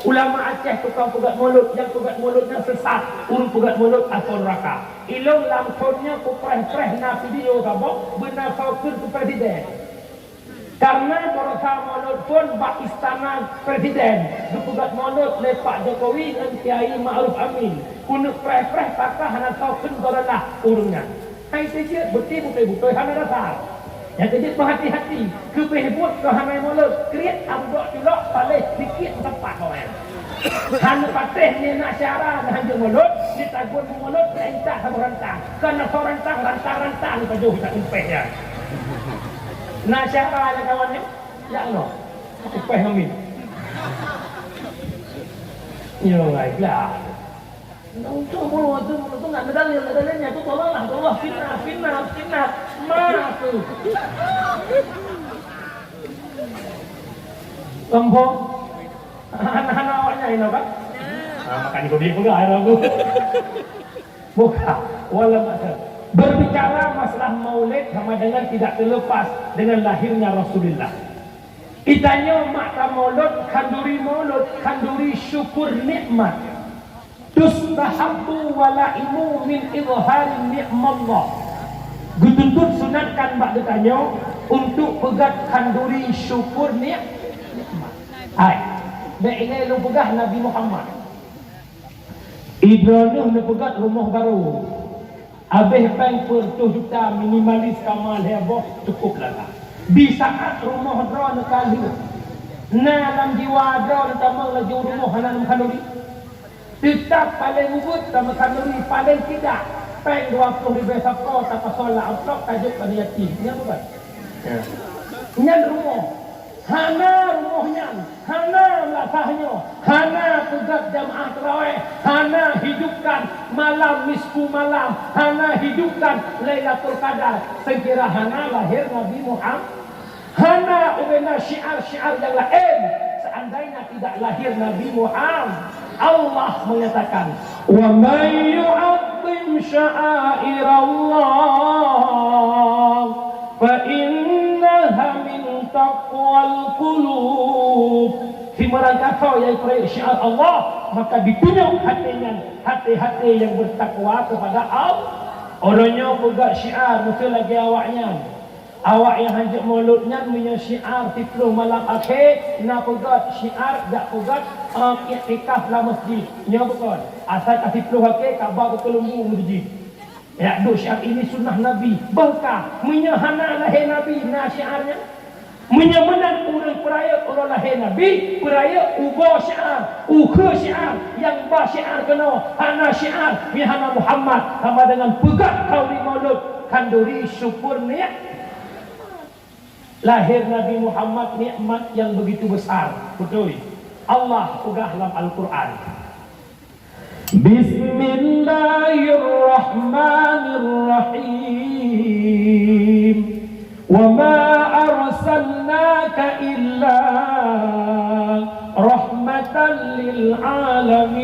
Ulama Aceh tukang pegat mulut, yang pegat mulutnya sesat, urut pegat mulut atau neraka. Ilung langsungnya kupreh-preh na video kamu benar saukur ke presiden. Karena korasa mulut pun bak istana presiden, pegat mulut oleh Pak Jokowi dan Kiai Ma'ruf Amin. Kunuk preh-preh takah hana saukur korala urungnya. Hai sejak betul-betul hana dasar. Yang kejut berhati-hati, kepehbut ke hamai mulut, kriat ambok julok, paling sikit tempat orang. Hanya patih ni nak syarah dan hanjur mulut, ditagun mulut, rentah sama rantang. Kerana so rantang, ni pajuh tak umpeh ya. Nak syarah ya kawan ni? Ya no, umpeh kami. Ya baiklah. Untuk mulut tu nak medalnya tu tolonglah, fitnah. Mana tu? Lempong. Anak-anak awaknya ini apa? Makan kau dia enggak air aku. Buka. Wala masa. Berbicara masalah maulid sama dengan tidak terlepas dengan lahirnya Rasulullah. Itanya makna maulud, kanduri syukur nikmat. Tustahabbu walaimu min izhari ni'mallah. Gutuntut sunatkan bak ditanya untuk pegat kanduri syukur nikmat. Hai, nek ini lu pegah Nabi Muhammad. Ibrahim lu pegat rumah baru. Habis bank per 2 juta minimalis kamal heboh cukup lah. Di saat rumah dra nekali. Na dalam jiwa dra tamang laju rumah hanan kanduri. Tetap paling ubud sama kanduri paling tidak. Peng 20 ribu sapko tak solat amplop tajuk pada yatim. Ini apa kan? Ini rumah. Hana rumahnya. Hana lasahnya. Hana pegat jamaah terawih. Hana hidupkan malam misku malam. Hana hidupkan Lailatul Qadar. Sekira hana lahir Nabi Muhammad. Hana ubena syiar-syiar yang lain. Seandainya tidak lahir Nabi Muhammad. Allah mengatakan, "Wa may yu'azzim sya'airallah fa innaha min taqwal qulub." Si merangkau yang percaya syiar Allah, maka ditunjuk hatinya, hati-hati yang bertakwa kepada Allah. Orangnya pegat syiar, mesti lagi awaknya. Awak yang hanjut mulutnya punya syiar 10 malam akhir, nak pegat syiar, tak pegat iktikaf lah masjid. Nya betul. Asal kasih 10 akhir, kabar betul lembu masjid. Ya, duk syiar ini sunnah Nabi. Berkah, menyahana lahir Nabi, nah syiarnya. Menyamenan orang peraya orang lahir Nabi, peraya ubah syiar, ukha syiar, yang bah syiar kena, hana syiar, mihana Muhammad, sama dengan pegat kauli maulud, kanduri syukur niat. Lahir Nabi Muhammad nikmat yang begitu besar. Betul. Allah pegah dalam Al-Quran. Bismillahirrahmanirrahim. Wa ma arsalnaka illa rahmatan lil alamin.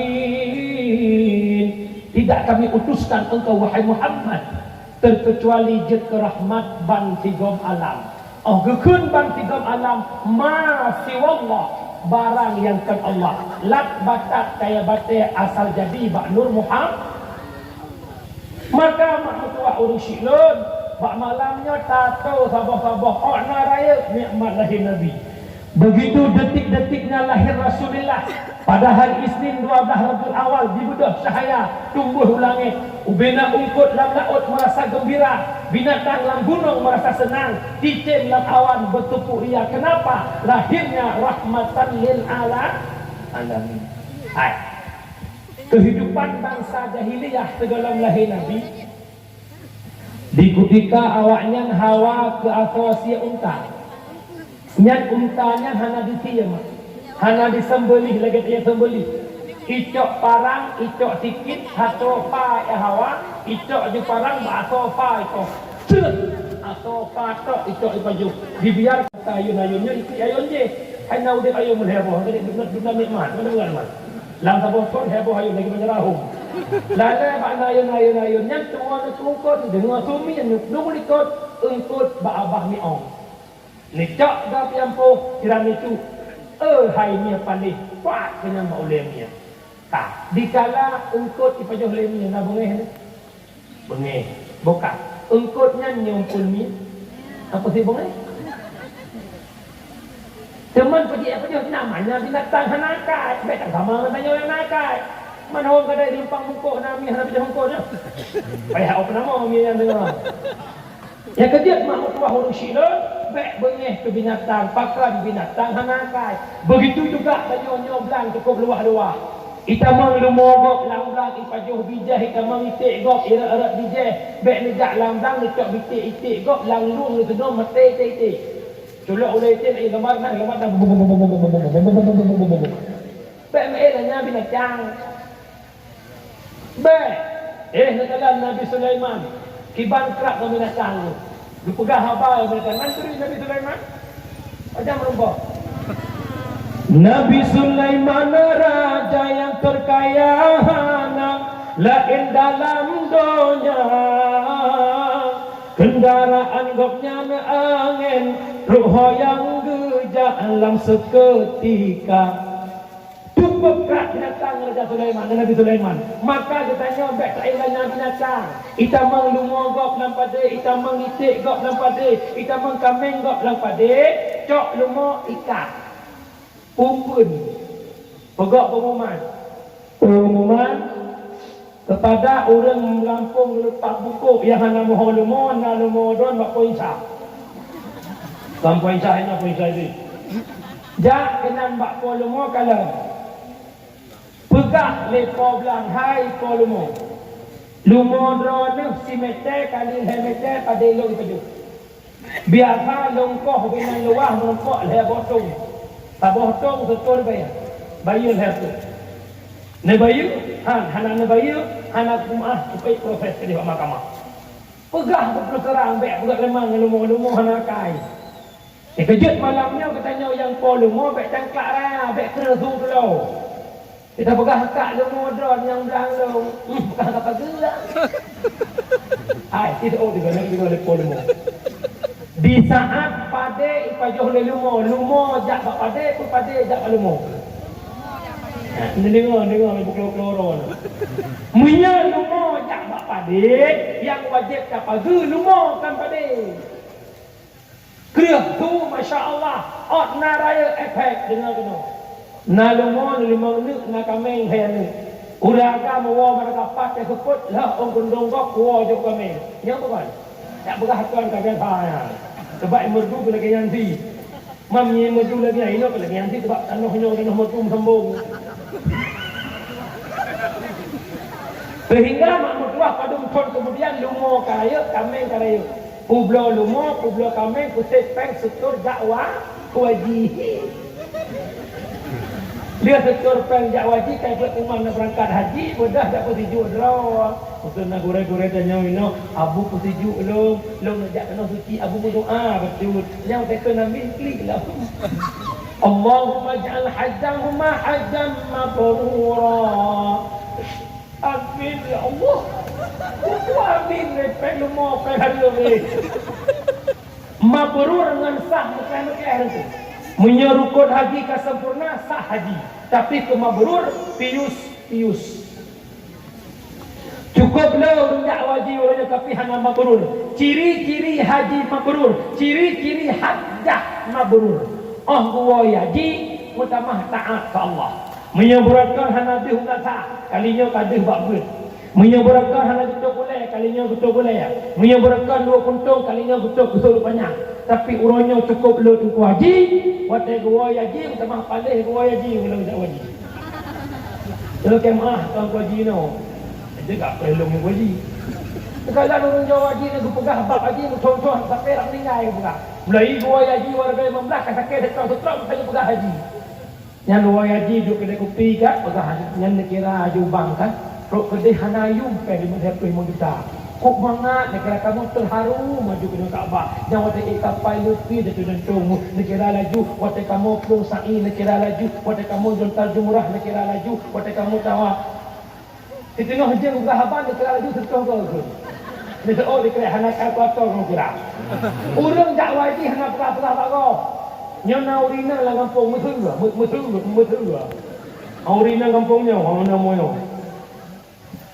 Tidak kami utuskan engkau wahai Muhammad terkecuali je kerahmat ban tigam alam. Oh, gekun ban tigam alam ma siwallah, barang yang kan Allah. Lat batak kaya batik asal jadi bak Nur Muhammad. Maka mak tua urusi lun, bak malamnya tato sabah-sabah okna raya nikmat lahir Nabi. Begitu detik-detiknya lahir Rasulullah. Pada hari Isnin 12 Rabiul Awal di bedah cahaya tumbuh langit. Ubena ungkut lam laut merasa gembira. Binatang lam gunung merasa senang. Cicin lam awan bertupu ria. Kenapa? Lahirnya rahmatan lil alamin. Hai. Kehidupan bangsa jahiliyah sedalam lahir Nabi. Di ketika awaknya hawa ke asosia unta. Nyan untanya hana ditiam. Hana disembelih lagi dia sembelih. Icok parang, icok sikit, hatopa ya hawa, icok je parang, hatopa itu. Hatopa tok, icok di baju. Dibiar kata ayun-ayunnya, isi ayun je. Hanya udah ayun mengheboh, jadi dunia nikmat, mana-mana mas. Lam sabun pun heboh ayun lagi menyerahum. Lalu bakna ayun-ayunnya, tua nukut, dengar sumi, nukut ikut, ungkut ba'abah mi'ong. Nicok dah piampuh, kira nicu. Hai ni paling Pak kena maulemia. Tak. Dikala engkut ipajoh lemia na bengeh ni. Bengeh. Bukan. Engkutnya nyompun mi. Apa sih bengeh? Teman pergi apa dia namanya binatang hanakai. Baik tak sama tanya yang nakai. Mana orang kadai di lempang mukuk nami hana pejah mukuknya. Payah apa nama mi yang dengar. Yang kedua makmuk tuah huruf syilun. Baik bengeh ke binatang, pakar binatang hanakai. Begitu juga tanya nyoblang cukup luah-luah. Itamang lumogok lang-lang ipajuh bijah itamang itik gok ira-ira bijah. Baik nejak lang-lang lecok bitik-itik gok lang-lung itu no mati-itik. Culuk oleh itu nak gambar nak baik mailnya binatang. Baik. Nakalan Nabi Sulaiman kiban kerak ke binatang. Dipegah apa binatang? Antri Nabi Sulaiman. Macam rumpah. Nabi Sulaiman raja yang terkaya lain dalam dunia. Kendaraan gopnya angin roh yang gejak dalam seketika. Tupekak binatang Raja Sulaiman dan Nabi Sulaiman. Maka dia tanya baik lainnya binatang. Itamang lumogok dalam pada, itamang itik gok dalam pada, itamang kambing gok dalam pada, cok lumo ikat. Pumpun. Pegok pengumuman kepada orang melampung letak buku yang hana mohon lumo, na lumo don bak poinsa. Kam poinsa ini poinsa ini. Jak kenan bak po lumo kalau pegah lepo belang hai po lumo. Lumo drone si meter kali meter pada long peju. Biasa longkoh binan luah merempok le botong. Tak botong setor bayar. Bayar harus. Ne bayu, hana ne bayu, hana kumah supaya proses di mahkamah. Pegah berperkara ambek pegah lemang lumo hana kai. Kejut malamnya katanya yang po lumo bek tangklak raya, bek kena su dulu. Kita pegah kak lumo dron yang belang pegah apa gelak. Ai, tidak juga oleh po lumo. Di saat pade ipajoh le lumo jak bak pade pun pade jak lumo. Dengar buku-buku Munya lumo jak bak pade yang wajib tak padu lumo kan pade. Kerah tu masya-Allah ot naraya efek dengar kena. Na lumo limang nek na kameng hen. Uraga mawa mereka pakai seput lah orang gendong gok kuo jok kameng. Yang bukan. Tak berhatuan kagak saya. Sebab merdu kena ganti. Mamnya merdu lagi ino kena ganti sebab anuhnya kena merdu sambung. Sehingga makmur tuah pada muncul kemudian lumo kaya, kameng kaya. Publo lumo, publo kameng, kusik peng, setur dakwah, waji. Dia setur peng jakwaji, kaya umam nak berangkat haji, mudah tak posijuk draw. Mungkin nak gore-gore tanya ino, abu posijuk lo nak jak kena suci, abu berdoa betul. Yang teka nabi klik lah. Allahumma ja'al hajjahuma hajjan mabrura. Amin ya Allah. Amin pelu mo pelu ni. Mabrur dengan sah bukan itu. Menyerukut haji ke sempurna sah haji. Tapi ke mabrur pius. Cukup lo tidak wajib orangnya tapi hanya mabrur. Ciri-ciri haji mabrur, ciri-ciri hajjah mabrur. Gua haji utama taat ke Allah. Menyeburakan hana dih unasa kalinya kadih bagus. Menyeburakan hana betul boleh kalinya betul boleh. Menyeburakan dua kuntung kalinya betul kusul banyak. Tapi urangnya cukup lo tu haji, watai gua haji utama palih gua haji kalau tak haji. Kalau kemah tuan haji no. Dia tak perlu haji. Kalau orang Jawa haji nak pegah bab haji contoh sampai nak meninggal pegah. Mulai gua haji warga 15 sakit setram saya pegah haji. Yang luar haji duk kedai kopi kan, pegah haji yang kira jubang kan. Rok kedai hanayum pe di mana pun kita. Kok banget negara kamu terharu maju ke Kaabah. Jangan wate kapal lupi de tuntung negara laju, wate kamu plong sa'i negara laju, wate kamu jontar jumrah negara laju, wate kamu tawa. Di tengah je buka haban negara laju tertong ke. Dia oh dikira hanak apa tong kira. Urang tak wajib hana pera-pera tak kau. Nyona urina lah kampung mutu. Aurina kampungnya, orang nama moyo.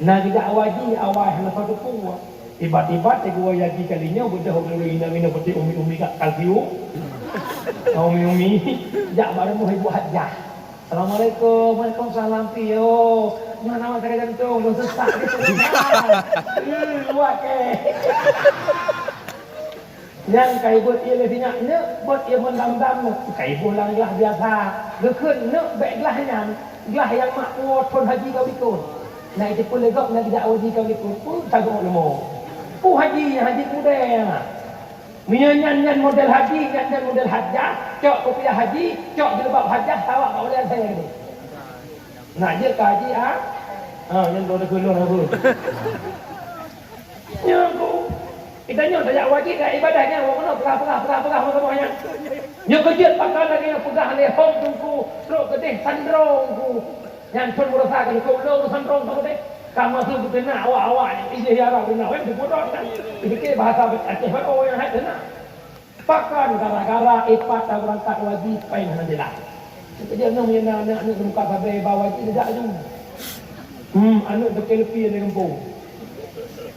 Nah tidak awaji awal lepas tu pun. Tiba-tiba tegua yaji kalinya budak uri mina peti umi kat kalsium. Umi jak baru mau ibu hajah. Assalamualaikum, waalaikumsalam piyo. Mana awak cakap jantung, lu sesak dia sesak. Luak ke. Yang kai buat ia lebih nak, buat ia mendam-dam, kai pulang gelah biasa. Lekun nak baik gelahnya, gelah yang mak kuat pun haji kau ikut. Nah itu pun legok nak tidak haji kau ikut pun tajuk lemo. Pu haji kuda. Nyan model haji, nyan model hajah, cok kopiah haji, cok jilbab hajah, tawak kau boleh saya ni. Nak je ke haji ah? Yang dua kelon aku. Nyaku. Kita nyok tak wajib kat ibadahnya, orang kena pegah semuanya. Nyok kejut pakai lagi yang pegah lehong tungku, teruk kedih sandrong ku. Yang pun merasakan kau lo sandrong tu kedih. Kamu tu kena awak ini harap kena weh dibodoh kan. Fikir bahasa Aceh oh yang ada nak. Pakan gara-gara ipat berangkat wajib pain hanjelah. Dia nak punya anak muka babe bawa wajib tidak je. Anak berkelepi di kampung.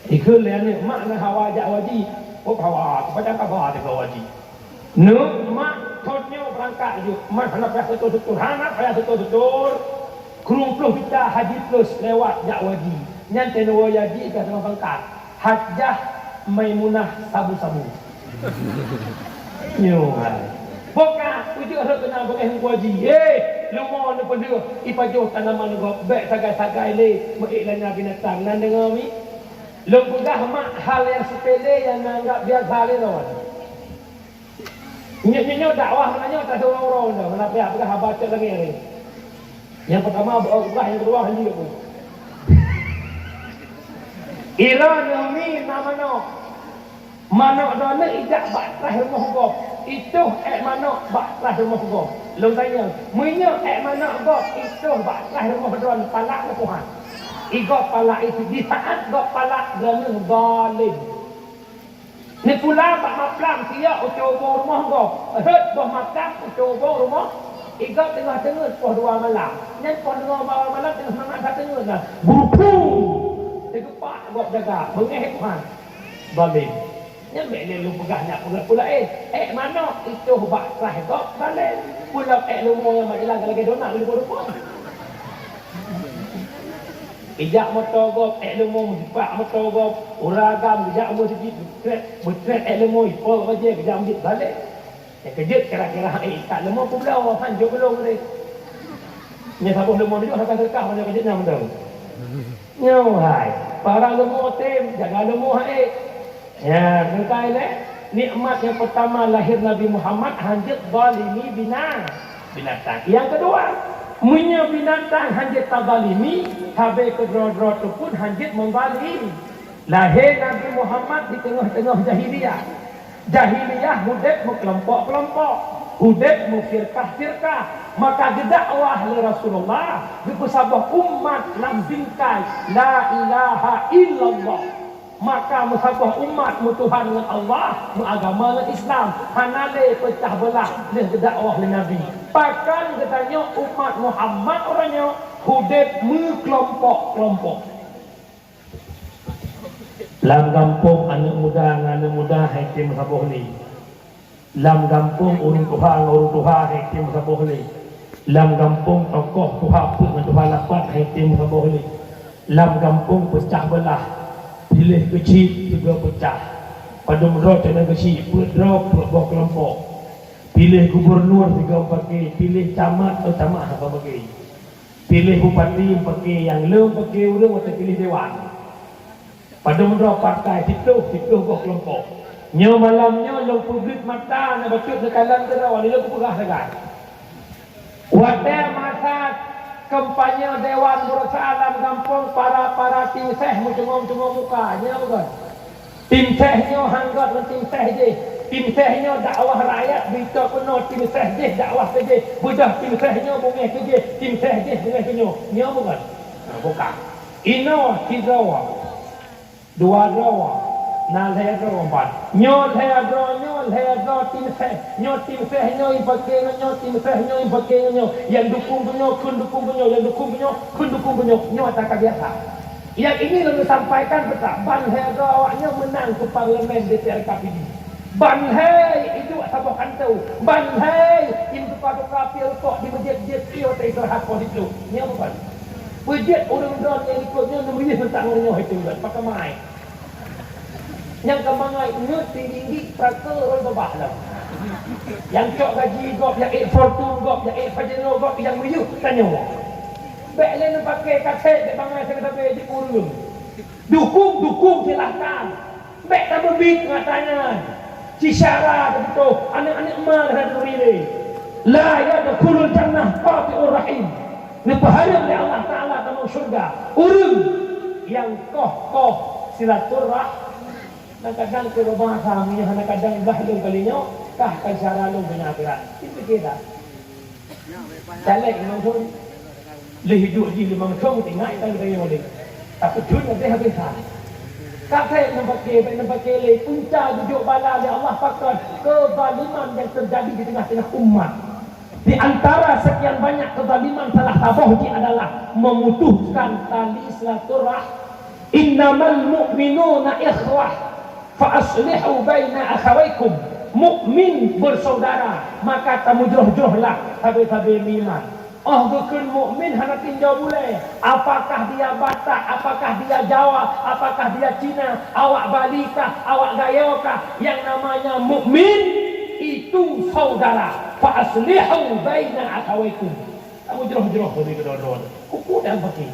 Ikut ni mak nak hawa ajak wajib. Oh hawa kepada apa dia wajib. Nuk mak thotnya berangkat je. Mak nak payah betul-betul, anak payah betul-betul. Kurung puluh kita haji plus lewat jak wajib. Nyan tenwa wajib ke sama pangkat. Hajjah Maimunah sabu-sabu. Yo hai. Boka ujuk harus kena pakai wajib. Lumo ni pun dia ipajo tanaman go bek sagai-sagai le mengiklannya binatang nan dengar mi. Lom pegah mak hal yang sepele yang anggap biasa le lawan. Nyo dakwah menanya tak orang-orang dah. Mana pihak pegah baca lagi ni. Yang pertama berubah, yang kedua haji aku. Ila nami namano. Manok dona ijak batrah rumah gop. Itu manok batrah rumah gop. Lu tanya, munyo manok gop itu batrah rumah don palak ke Tuhan. Igop palak itu di saat gop palak ganu zalim. Ni pula bak maplam sia ucobo rumah gop. Het boh makam ucobo rumah. Igap tengah-tengah poh 2 malam. Nyan poh 2 malam tengah semangat tengah nah. Buku. Tegepak buat jaga. Mengeh Tuhan. Zalim. Nyan bele lu pegahnya pula mana itu bakrah gop zalim. Pula lu mo yang majilang lagi donak lu rupa. Ijak motor gop lu mo dipak motor gop. Uragam ijak mo sikit betret lu mo ipo aja kejam dit zalim. Kejut kira-kira tak lemah pun belau hanjuk belum ni. Nya sabuh lemah ni akan terkah mana kejutnya betul. Nyo hai, para lemah tem jaga lemah Ya, berkai le nikmat yang pertama lahir Nabi Muhammad hanjut zalimi binatang. Yang kedua, munya binatang hanjut tazalimi, habe kedro-dro tu pun hanjut membalimi. Lahir Nabi Muhammad di tengah-tengah jahiliyah. Jahiliyah hudek mu kelompok-kelompok, hudek mu firqah-firqah. Maka dakwah li Rasulullah dikusabah umat lam bingkai la ilaha illallah. Maka musabah umat mu Tuhan dengan Allah, mu agama dengan Islam. Hanale pecah belah li dakwah li Nabi. Bahkan katanya umat Muhammad orangnya hudek mu kelompok-kelompok. Lam kampung anak muda hakim sabuh ni. Lam kampung urung tuha hakim sabuh ni. Lam kampung tokoh tuha pun tuha lapat hakim sabuh ni. Lam kampung pecah belah. Pilih kecil juga pecah. Pada menurut dengan kecil berdraw buah kelompok. Pilih gubernur juga pakai, pilih camat atau camat apa pakai. Pilih bupati pakai yang lem pakai urang atau pilih dewan. Pada menurut partai tituh buah kelompok. Nyo malamnya lo publik mata nak bacut sekalan terawan ni lo pegah dekat. Wate masa kampanye Dewan Bursa Alam Kampung para tim seh cungong muka nya bukan. Tim sehnya hanggat dengan tim seh je. Tim sehnya dakwah rakyat berita penuh tim seh je dakwah ke je. Budak tim sehnya bungeh ke je. Tim seh je bungeh ke nyo. Nya bukan. Bukan. Ino 3 drawa. 2 drawa. Nal hai agro empat. Nyol hai agro tim feh nyoi pakai nyol tim feh nyoi pakai nyol. Yang dukung punya, kun dukung punya, yang dukung punya, kun dukung punya. Nyol tak biasa. Yang ini lalu sampaikan betul. Ban hai agro awaknya menang ke parlimen DPR KPD. Ban hai itu sabah kantau. Ban hai itu pada kapil kok di masjid tio tak istirahat kau itu. Ni apa ban? Masjid orang-orang yang ikutnya nombor tentang nyol itu pakai mai. Yang kemangai ini tinggi prakel orang berbahlam. Yang cok gaji gop, yang 842 gop, yang 850 gop, yang meriuk tanya. Bek lain pakai kaset, bek bangai saya kata di urung. Dukung silahkan. Bek tak berbit katanya. Cisyara betul. Anak-anak emak dan diri. La yadkhulul jannah qati'ur rahim. Dipahala oleh Allah Taala dalam surga. Urung yang koh silaturahim. Kadang-kadang ke rumah kami, kadang-kadang bahlung kalinya, kah kan lu punya akhirat. Itu kita. Jalek memang pun, le hidup di limang cong tinggal kita kaya boleh. Tapi dunia dia habisan. Kakek nampak le punca duduk bala oleh Allah pakai kezaliman yang terjadi di tengah-tengah umat. Di antara sekian banyak kezaliman salah tabohji adalah memutuskan tali silaturahim. Innamal mu'minuna ikhwah. Fa'aslihu baina akhawaikum. Mukmin bersaudara, maka kamu jauh-jauhlah tabi-tabi iman. Oh bukan mukmin hanya tinjau boleh. Apakah dia Batak, apakah dia Jawa, apakah dia Cina, awak Balikah, awak Gayokah, yang namanya mukmin itu saudara. Fa'aslihu baina akhawaikum. Kamu jauh-jauh dari kedua-dua. Kuku dan bagi.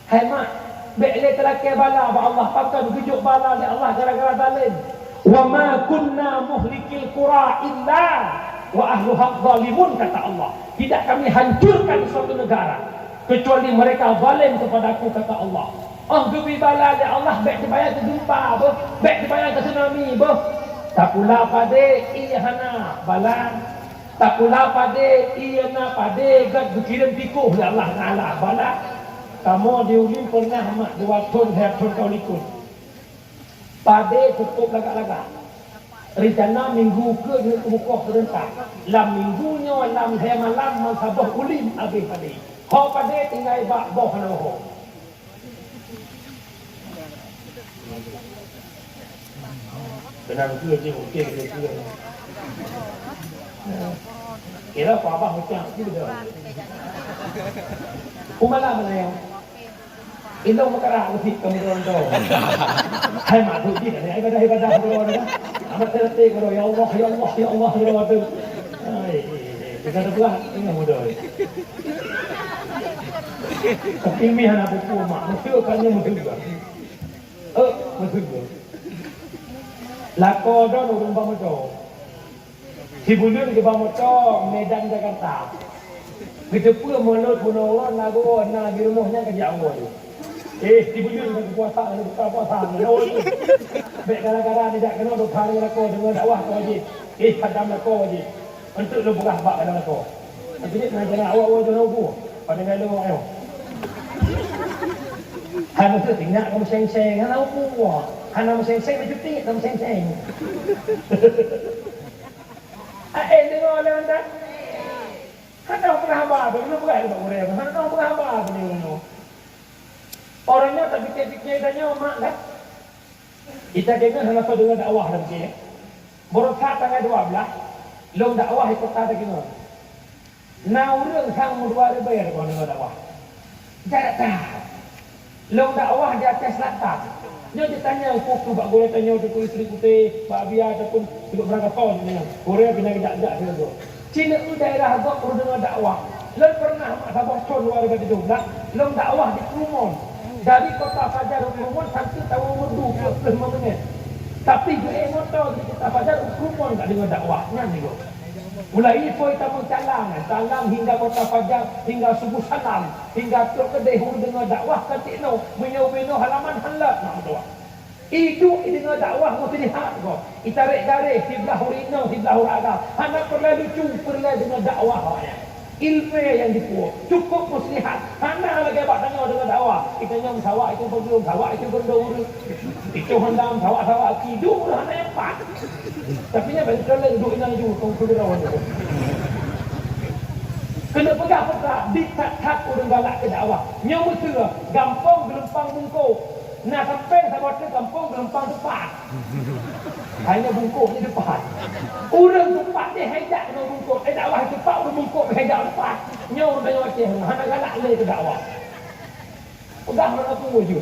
Hai mak, Bek telaki bala Allah pakai begitu bala oleh Allah gara-gara zalim. Wa ma kunna muhlikil qura illa wa ahluha zalimun kata Allah. Tidak kami hancurkan suatu negara kecuali mereka zalim kepadaku kata Allah. Oh gebi bala oleh Allah bek dibayar ke gempa boh, bek dibayar ke tsunami boh. Tak pula pade iya hana bala. Tak pula pade iya na pade gad berkirim pikuh oleh Allah Taala bala. Kamu diulim pernah mak 2 ton, 3 ton kau likut. Pada cukup lagak-lagak. Rencana minggu ke dia buka serentak. Lam minggunya, lam hari malam, mansabah ulim habis pada. Kau pada tinggal bak boh na boh. Benar ke je okey ke dia. Kira apa abah macam tu dah. Umala mana yang Indong makara lebih kemudian tu. Hai mak tu dia, hai ibadah berdoa dah. Amat tertik berdoa ya Allah ya Allah ya Allah berdoa tu. Hai, kita dah belah ini mudah. Tapi mi hana buku mak, mesti kannya mesti juga. Mesti juga. Lako don urung bamoto. Sibulun ke bamoto Medan Jakarta. Kita pun menurut orang lagu na di rumahnya kerja awal. Dibujur dengan puasa, buka puasa. Baik gara-gara tidak kena duk hari lako dengan dakwah tu aje. Kadam lako aje. Untuk lu buka bak kadam lako. Nanti ni nak jalan awal-awal tu nopo. Pada ngalu ayo. Hana tu tinggal kamu seng-seng, hana opo. Hana seng-seng macam cuti, kamu seng-seng. Dengar le anda. Hana pernah hamba, belum buka tu orang. Hana pernah hamba ni orang. Orangnya tak fikir-fikir tanya mak kan. Kita dengar kenapa dengan dakwah dan dia. Berkat tanggal 12, long dakwah itu kata gini. Nah orang sang mudua bayar kalau dengan dakwah. Jarak tak. Long dakwah di atas selatan. Dia ditanya aku bak boleh tanya tu isteri putih, bak biar ataupun duduk berangkat tahun ni. Korea kena dak-dak tu. Cina tu daerah agak perlu dengan dakwah. Lalu pernah mak sabah con luar daripada tu. Long dakwah di Krumon. Dari kota Fajar Ukrumon sampai tahu Merdu ke Menit. Tapi dia motor di kota Fajar Ukrumon tak dengar dakwahnya ni go. Mulai itu kita mencalang, calang hingga kota Fajar, hingga subuh salam, hingga truk kedai hulu dengar dakwah ketikno, menyo-menyo halaman halak nak doa. Itu dengar dakwah mesti lihat go. Itarik-tarik sebelah urino, sebelah uraga. Anak perlu lucu perlu dengar dakwah awaknya. Ilmu yang dipuak cukup muslihat. Hana lagi abang tanya dengan dakwah. kita nyom sawak itu belum, sawak itu bendor. Itu hendam sawak tidur lah nak empat. Tapi nya betul lah duduk inang ju kau sudah rawan tu. Kena pegang diktat urang galak ke dakwah. Nya mesti gampang gelempang bungkuk. Nak sampai sahabat kampung gelempang tepat. Hanya bungkuk ni depan. Urang tepat dia hejak dengan bungkuk. Dakwah tepat urang bungkuk hejak depan. Nya urang tanya macam hana galak le ke dakwah. Pegang mana tunggu je.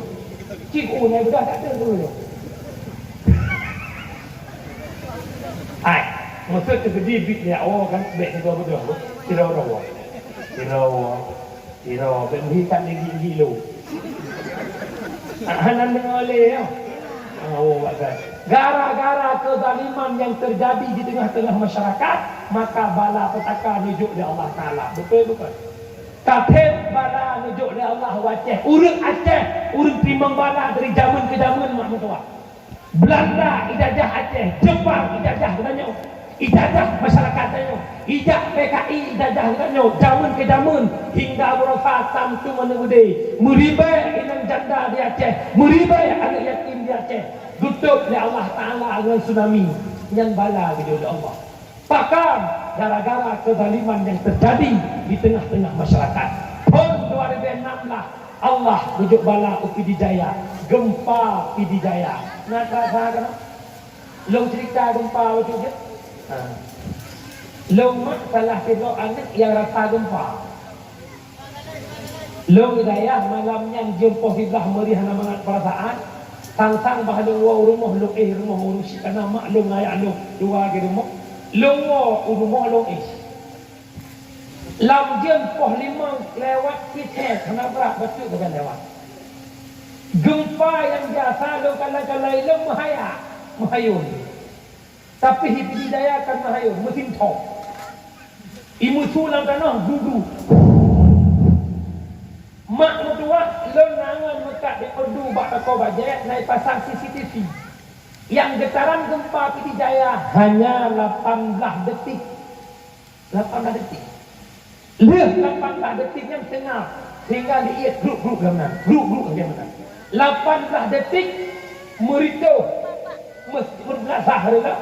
Cikgu ni sudah tak ada dulu. Ai, maksud tu gede bit ni awak kan bit ni dua betul. Tiro ben tinggi lu. Hanan mengoleh ya. Oh, bagai. Gara-gara kezaliman yang terjadi di tengah-tengah masyarakat, maka bala petaka nujuk di Allah Taala. Betul bukan? Kafir bala nujuk di Allah wajah. Urang Aceh, urang timbang bala dari zaman ke zaman mak mentua. Belanda ijazah Aceh, Jepang ijazah katanya. Ijazah masyarakat katanya. Ijazah PKI ijazah katanya. Zaman ke zaman hingga berapa samtu mana gede. Meribai inang janda di Aceh, meribai anak yatim di Aceh. Tutup oleh Allah Ta'ala dengan tsunami yang bala gitu oleh Allah. Pakam gara-gara kezaliman yang terjadi di tengah-tengah masyarakat. Tahun 2006 lah Allah rujuk bala Pidijaya, gempa Pidijaya. Nak rasa kan? Long cerita gempa waktu je. Long mak salah kedua anak yang rasa gempa. Long hidayah malamnya jumpa hibah meriah nama perasaan. Sang-sang bahagian rumah lu rumah urusi karena maklum ayah lu dua ke rumah rumah lu lam jam poh lima lewat kita kenapa betul bukan lewat gempa yang biasa lu kalau lu mahayun tapi hidayah akan mahayun mesin top imu sulam tanah gudu mak mertua lo nangan mekat di Perdu bak takau bajet naik pasang CCTV yang getaran gempa Pidijaya hanya 18 detik 18 detik leh 18 detik yang tengah sehingga lihat grup-grup mana grup-grup yang mana 18 detik merito berbelakang harga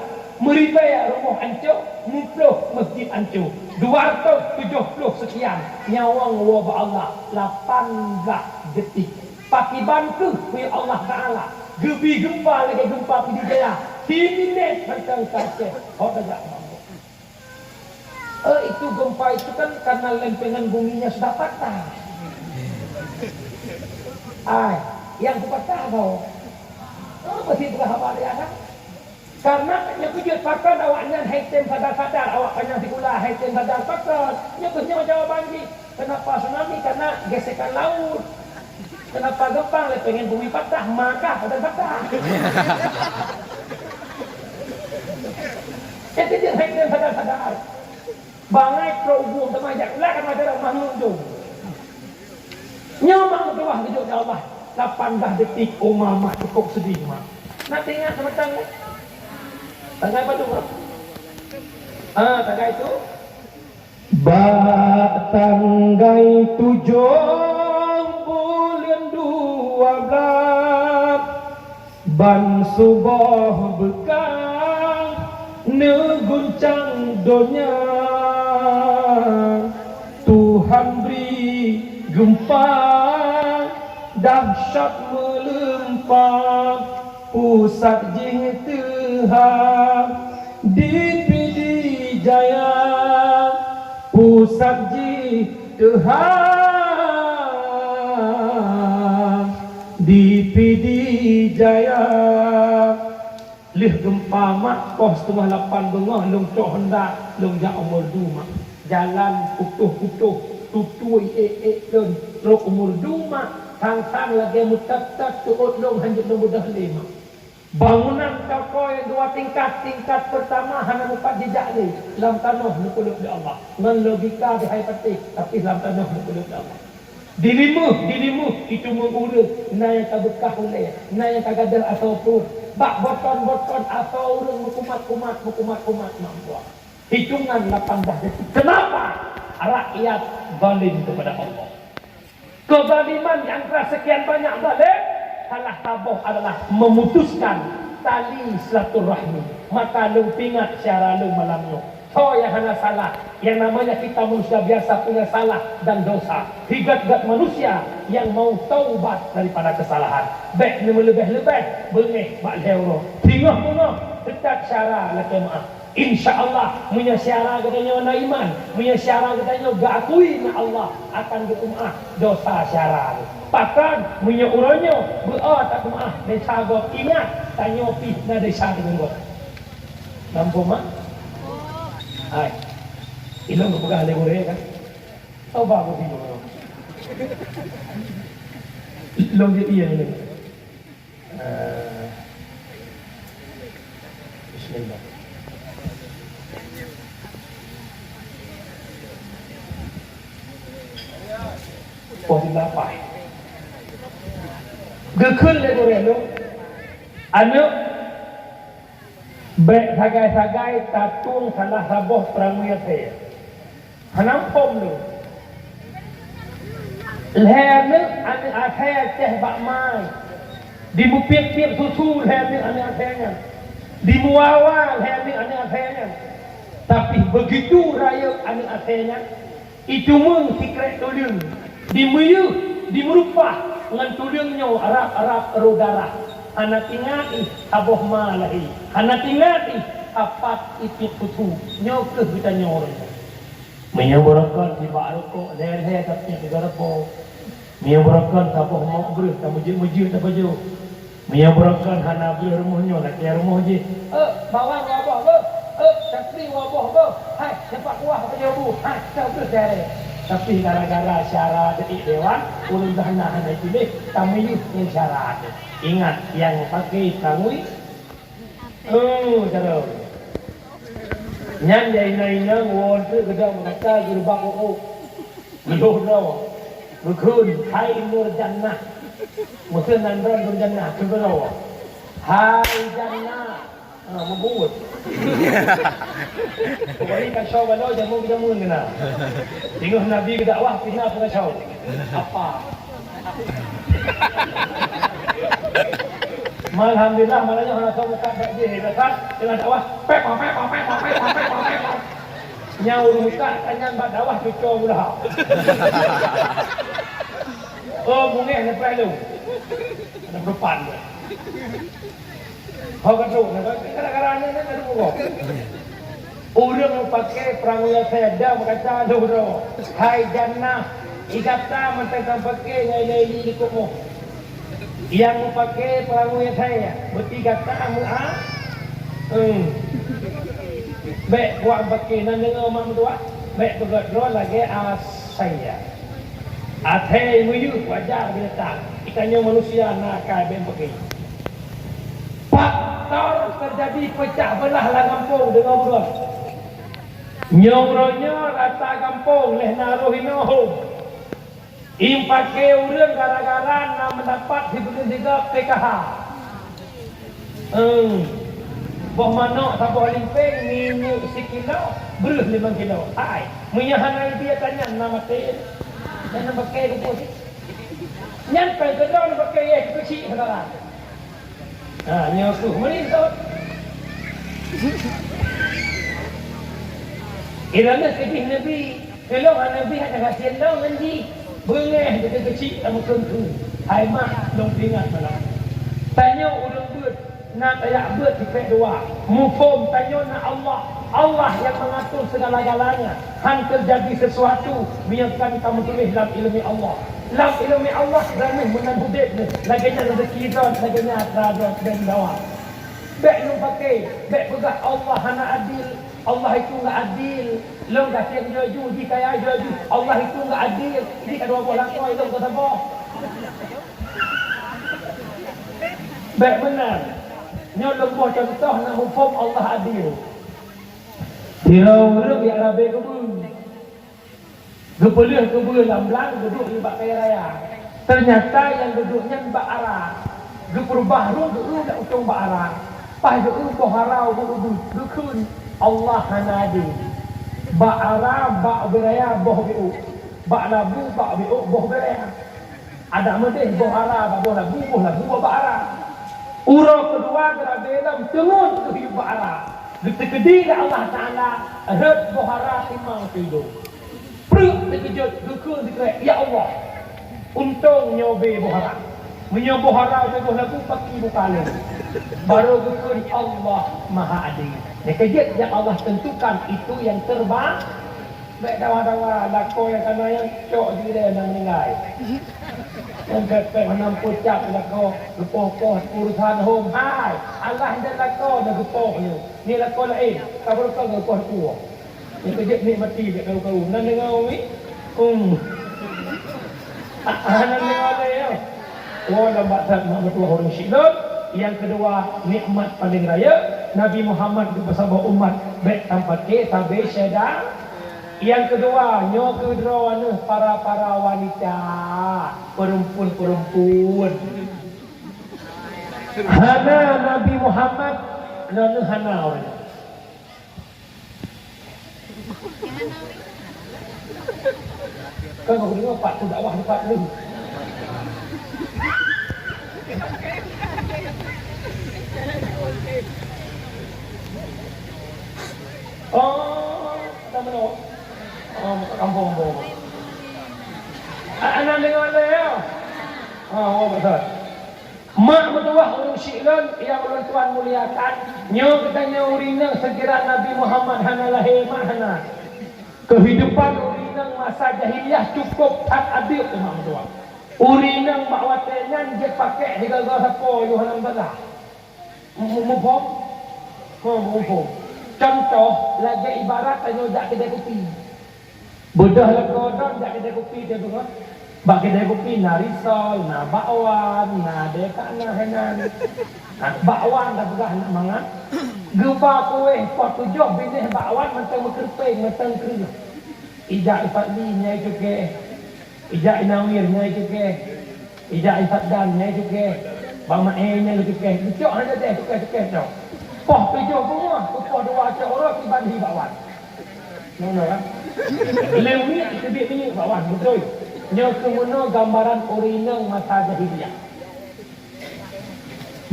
meribai rumah hancur mupluh masjid hancur 270 sekian nyawang wabah Allah 18 detik pakai bantu oleh Allah Ta'ala gebi gempa lagi gempa Pidijaya 3 minit macam saja tak mampu itu gempa itu kan karena lempengan buminya sudah patah yang patah kau masih berapa dia kan karena yang kujut pakar awaknya haitem sadar-sadar awak panjang sikula haitem sadar pakar nyebutnya macam banjir kenapa tsunami karena gesekan laut kenapa gempang pengen bumi patah maka pada patah jadi dia haitem sadar-sadar bangai perubung temajak lah kan ada makhluk tu nyamang tuah hidup ya Allah 18 detik umama cukup sedih mak nak tengok teman-teman tangga apa tu? Tangga itu tanggai 7 bulan 12 ban subuh bekang neguncang dunia Tuhan beri gempa dahsyat melempar pusat jihad di Pidijaya pusat jihad di Pidijaya lih gempa mak pos setengah 8 bengah long cok hendak long jak umur 2 mak jalan putuh-putuh tutui dan rok umur 2 mak sang-sang lagi mutat-tat tuut long hanjut long mudah 5 bangunan kakoi 2 tingkat pertama hanya 4 jejak ni dalam tanah nukuluk di Allah dengan logika di hai petik tapi dalam tanah nukuluk di Allah dilimuh itu mengurut na yang tak bekah oleh na yang tak gadal atau pun bak boton atau urung kumat mampu hitungan 18 detik kenapa rakyat zalim kepada Allah Kezaliman yang antara sekian banyak zalim, salah tabuh adalah memutuskan tali silaturahmi. Maka lu ingat syara lu malamnya. So yang hanya salah, yang namanya kita manusia biasa punya salah dan dosa. Higat-higat manusia yang mau taubat daripada kesalahan. Baik ni lebih-lebih bengih bak lewro. Tingah-tengah tetap syara la maaf. InsyaAllah punya syara katanya na iman, punya syara katanya gak akui na Allah akan bermaaf dosa syara. Bahkan punya uranya berdoa tak maaf dan sagop ingat tanya pi na desa dengan gua. Nampu mak? Hai. Ilong kepegang le gore kan. Tahu ba ko dito. Ilong dia iya ni. Bismillah. Posisi apa? Gekun le gore lo. Anu baik sagai-sagai tatung salah saboh peramuya saya. Hanam pom lu. Lehane ane akhir teh bak mai. Di mupiak-piak susu lehane ane akhirnya. Di muawal lehane ane akhirnya. Tapi begitu raya ane akhirnya, itu mung sikret tuliung. Di muyu, di merupah dengan tuliungnya Arab-Arab rodara. Anak tingati aboh malahi. Anak tingati apat itu putu. Nyok ke kita nyorong. Menyebarakan di baroko leher tapi negarapo. Menyebarakan aboh mau ber, tamu mujud tak baju. Menyebarakan hana ber rumahnya nak ke rumah je. Bawang aboh bo. Takri aboh bo. Hai, cepat kuah ke bu. Hai, kau tu cari. Tapi gara-gara syarat detik dewan, ulun dah hana itu ni, kami yang syarat. Ingat yang pakai kangui. Cara. Nyan jai ina won tu gedang kata gerbak ko. Geluh no. Berkun hai nur jannah. Mesti nandron nur jannah kebero. Hai jannah. Membut. Pokoknya kan syau balo jamu kena. Tengok Nabi ke dakwah pina pun syau. Apa? Alhamdulillah malahnya orang tahu bukan baik dia hebat dengan dakwah pek. Nyau muka tanya bab dakwah cucuk pula. Oh mungkin nak perlu. Ada depan dia. Kau kata kadang-kadang ni ada dua. Orang pakai peramuya seda berkata dulu. Hai jannah, ikata mentang pakai ngai-ngai di kumu. Yang pakai peramuya saya bertiga kamu baik buat pakai nan dengar mak tua baik berdoa lagi saya athai muyu wajar binatang ikannya manusia nakal ben pakai faktor terjadi pecah belah lah kampung dengan berdua nyoronya rata kampung leh naruhinohum impake urang gara-gara nak mendapat hiburan juga PKH. Boh manok sabuh limping minyak sekilo, beruh 5 kilo. Hai, menyahanai dia tanya nama teh. Dan pakai rupo sih. Nyampai ke dalam pakai ya kecil sekarang. Nyoku melintot. Irana sedih Nabi. Kalau Nabi ada kasihan dah nanti. Bengeh dia kecil sama tentu. Hai mak dong ingat malam. Tanya urang beut, nak ayak beut di pek dua. Mufum tanya nak Allah. Allah yang mengatur segala-galanya. Han terjadi sesuatu biarkan kamu tulis dalam ilmu Allah. Dalam ilmu Allah ramai menan hidup ni. Laginya rezeki zon, laginya radon dan dawa. Bek nu pakai, bek pegah Allah hana adil. Allah itu enggak adil. Long kasih yang jaju di kaya jaju. Allah itu enggak adil. Di kedua bola kau itu kata boh. Baik benar. Nyolong boh contoh nak hukum Allah adil. Dirau-rau yang Arabi kebun. Kepelih kebun lamlang duduk di bak kaya raya. Ternyata yang duduknya bak arah. Geperbah ru duduk nak utung bak arah. Pas duduk boh harau duduk dukun. Allah hanadi. Bak arah, bak beraya, boh bi'u. Bak labu, bak bi'u, boh beraya. Ada medeh bohara baboh lagu bara. Ura kedua gerabelam tengun tu hidup bara. Gede Allah Taala red bohara timang tidur. Perut terkejut duka dikrek ya Allah. Untung nyobe bohara. Menyoboh bohara baboh lagu paki bukala. Baru duka Allah Maha Adil. Dia kejut yang Allah tentukan itu yang terbaik. Baik dawa-dawa lako yang kana yang cok dia nak meninggal. Yang kepek menamput cap lako lepoh-poh urusan home hai. Allah dan lako dah gepohnya. Ni lako lain. Kabar kau gepoh kuah. Yang kejut ni mati dekat kau-kau. Nan dengar umi? Nan dengar dia. Oh lambat sangat mak mertua orang syilot. Yang kedua nikmat paling raya Nabi Muhammad bersama umat baik tanpa ke tabe syeda. Yang kedua, kedua para wanita, perempuan. Hana Nabi Muhammad, hana orang. Kan kau dengar Pak tu dakwah dekat ni. Oh, tak mana? Kampung. Anak dengar dia. Betul. Mak mertua orang Syiklan yang orang tuan muliakan. Nyo katanya urina segera Nabi Muhammad hana lahir hana. Kehidupan urina masa jahiliah cukup tak adil tu mak mertua. Urina mak watengan dia pakai higal-higal siapa yo hana balah. Mufhum? Mufhum. Contoh lagi ibarat tanya dak kedai kopi. Bedah lekodon dak kedai kopi dia dengar. Bak kedai kopi na risol, na bakwan, na dekak na hanan. Bakwan dah pegah nak mangan. Geba kuih pot 7 binih bakwan mentang kerpeng mentang kering. Ijak Ifadli nyai juga. Ijak Inawir nyai juga. Ijak Ifaddan nyai juga. Bang Mae nyai juga. Dicok ada deh tukar-tukar tau. Poh 7 semua, poh 2 cok orang dibanding bakwan. Mana kan? Leu ni sebab ni bakwan betul. Nya kemuno gambaran urinang masa jahiliyah.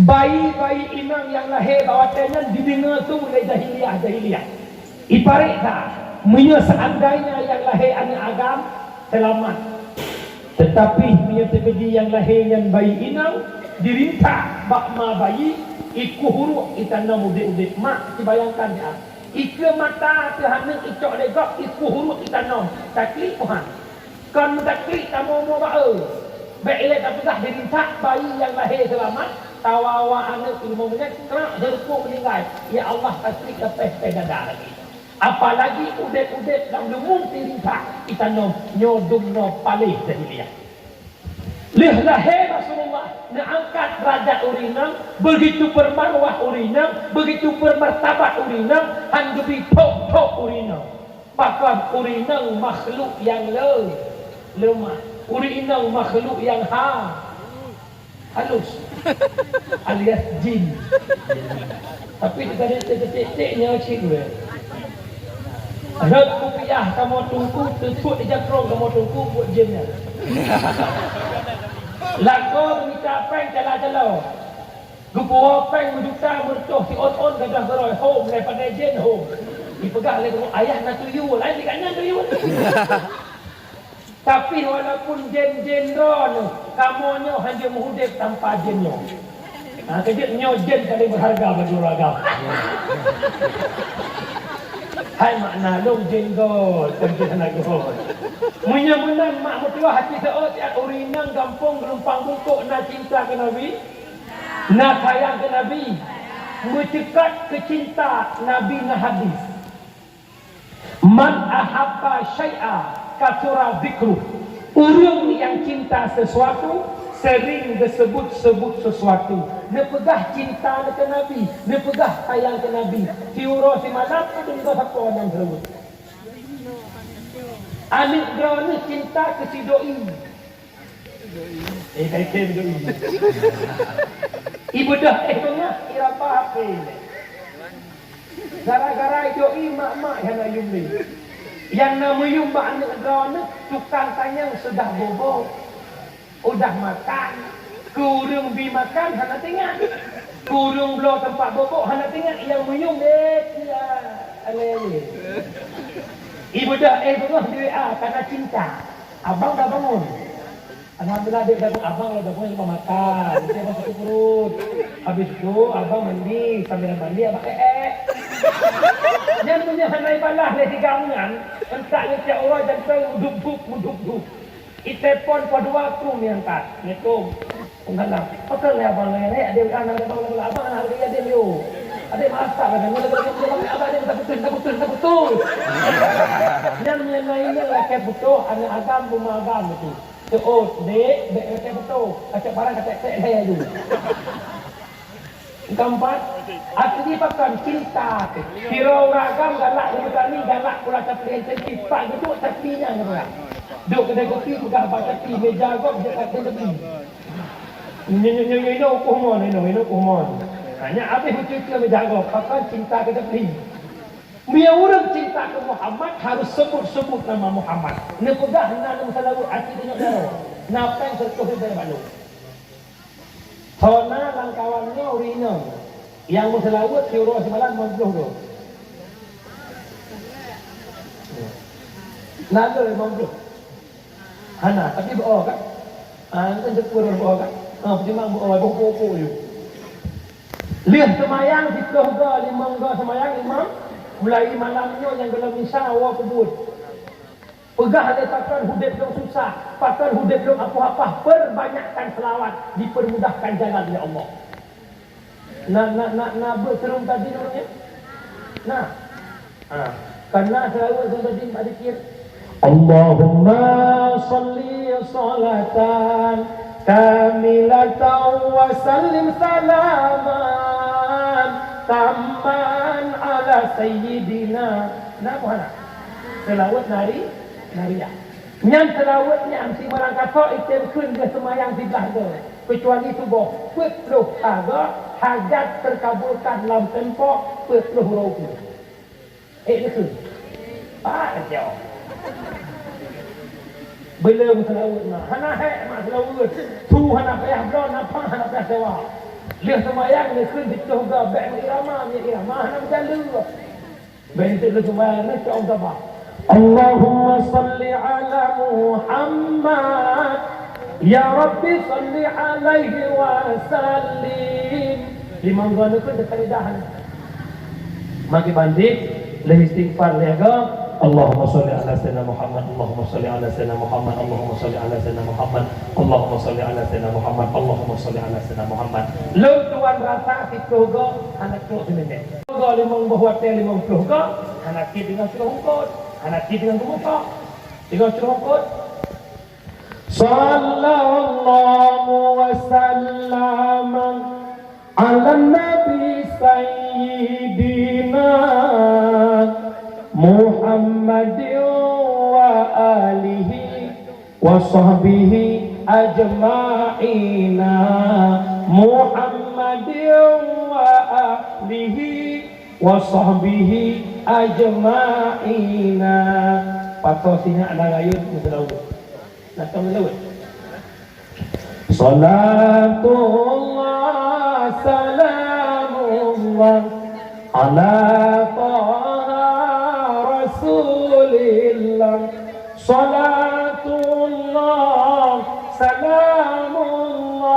Bayi-bayi inang yang lahir bawatannya didengar tu mulai jahiliyah. Ibarat tak, punya seandainya yang lahir anak agam selamat. Tetapi punya terjadi yang lahir yang bayi inang dirintak bakma bayi iku huruf itanam udik-udik mak dibayangkan dia. Iku mata terhaning icok legok iku huruf itanam taklif Tuhan. Kan taklif tamu mau bae. Baik tak pernah dirintak bayi yang lahir selamat. Tawawa anak 5 minit kerak jeruk meninggal. Ya Allah taklif lepas dada lagi. Apalagi udet-udet dalam lumung dirintak itanam nyodum no palih jahiliyah. Lahir Rasulullah mengangkat derajat urinang, begitu bermarwah urinang, begitu bermartabat urinang, hanggebi tok urinang. Bahkan urinang makhluk yang lemah, urinang makhluk yang halus, alias jin. Tapi kita ada titik-titiknya cik gue. Ada rupiah kamu tunggu, tetut dia jakrong kamu tunggu buat jinnya. Lako minta peng jala-jala. Gupo peng menduta bertuh si on gadah geroy home daripada jen home. Dipegang oleh ayah nak tuyul, lain dikatnya tuyul. Tapi walaupun jen ron, kamunya hanya menghudip tanpa jennya. Kejutnya jen paling berharga bagi ragam. Hai makna long jenggol, tentu nak gol. Menang mak mertua hati seot tiap urinang gampung gerumpang bungkuk nak cinta ke Nabi, nak sayang ke Nabi, mencekat ke cinta Nabi na hadis. Man ahabba syai'a katsura zikru. Orang yang cinta sesuatu sering disebut-sebut sesuatu. Dia pegah cinta ke Nabi, dia pegah sayang ke Nabi. Tiuro si malam tu juga siapa yang tersebut. Anik gerana cinta ke si doi. Kaitan doi. Ibu dah tengah kira apa? Gara-gara doi mak-mak yang nak yumli. Yang nama yumbak anik gerana tukang tanya sudah bobo. udah makan, kurung bi makan hana tengah. Kurung blow tempat bobok hana tengah yang menyung dek. Ya, alele. Ibu dah tengah di WA karena cinta. Abang dah bangun. Alhamdulillah dia dah abang dah bangun cuma makan. Dia masuk perut. Habis itu abang mandi, sambil mandi abang Yang punya hanai balah le tigangan, entaknya tiap orang dan duk. Itepon pada waktu ni angkat. Itu penghalang. Betul ya abang le, ada anak abang anak dia ada dia. Ada masak kan, abang dia tak betul. Yang lainnya lah kayak betul, anak agam rumah agam betul. Oh, dek betul. Kacak barang kacak saya dulu. Keempat, asli pakan cinta. Kira ragam galak ni galak pula tapi sensitif. Pak duduk tepinya ni pula. Duduk kedai kopi pegah baca tepi meja kau dekat tepi. Ini ukuman. Hanya habis cuci meja kau pakan cinta ke tepi. Biar orang cinta ke Muhammad harus sebut nama Muhammad. Ni pegah nama salawat hati tengok darah. Napa yang tertulis dari balu. Hona langkawannya urina. Yang berselawat syurah semalam membluh tu. Nada membluh. Hana, tapi berdoa kan? Kan sepuluh berdoa kan? Cuma berdoa pokok-pokok je. Lihat semayang di keluarga, lima semayang, mulai malamnya yang dalam misal awak kebut. Pegah ada takkan hudib yang susah, takkan hudib yang apa-apa, perbanyakkan selawat, dipermudahkan jalan oleh Allah. Nak berserum tadi namanya? Nah. Karena selawat yang tadi tak dikir. Allahumma salli salatan kamilatan wa sallim salaman tamman ala sayyidina. Nah, mana? Selawat Nariah. Yang selawatnya si barang kata item kun ke semayang sebelah tu. Kecuali tubuh perluh harga hajat terkabulkan dalam tempoh perluh rauh. Itu. Jauh. Belum selawat nak. Hana mak selawat. Tu hana payah blon apa hana payah sewa. Lihat semayang ni kun dituh ke bek irama hana berjalan. Bentuk lu semayang ni kau tabah. Allahumma salli ala Muhammad ya Rabbi salli alaihi wa sallim. Lima guna tu dekat lidahan. Maki bandit le istighfar le agak. Allahumma salli ala sayyidina Muhammad, Allahumma salli ala sayyidina Muhammad, Allahumma salli ala sayyidina Muhammad, Allahumma salli ala sayyidina Muhammad, Allahumma salli ala sayyidina Muhammad. Lu tuan rasa itu go anak tu sebenarnya. Go limang buah teh limang tu go anak kita dengan serongkot. Anak kita dengan buka dengan cerokot. Sallallahu wa sallam ala nabi sayyidina Muhammadin wa alihi wa sahbihi ajma'ina Muhammadin wa alihi wa sahbihi ajma'ina. Patosinya ada ayat selawat. Nak selawat. Salatullah salamullah ala taha rasulillah. Salatullah salamullah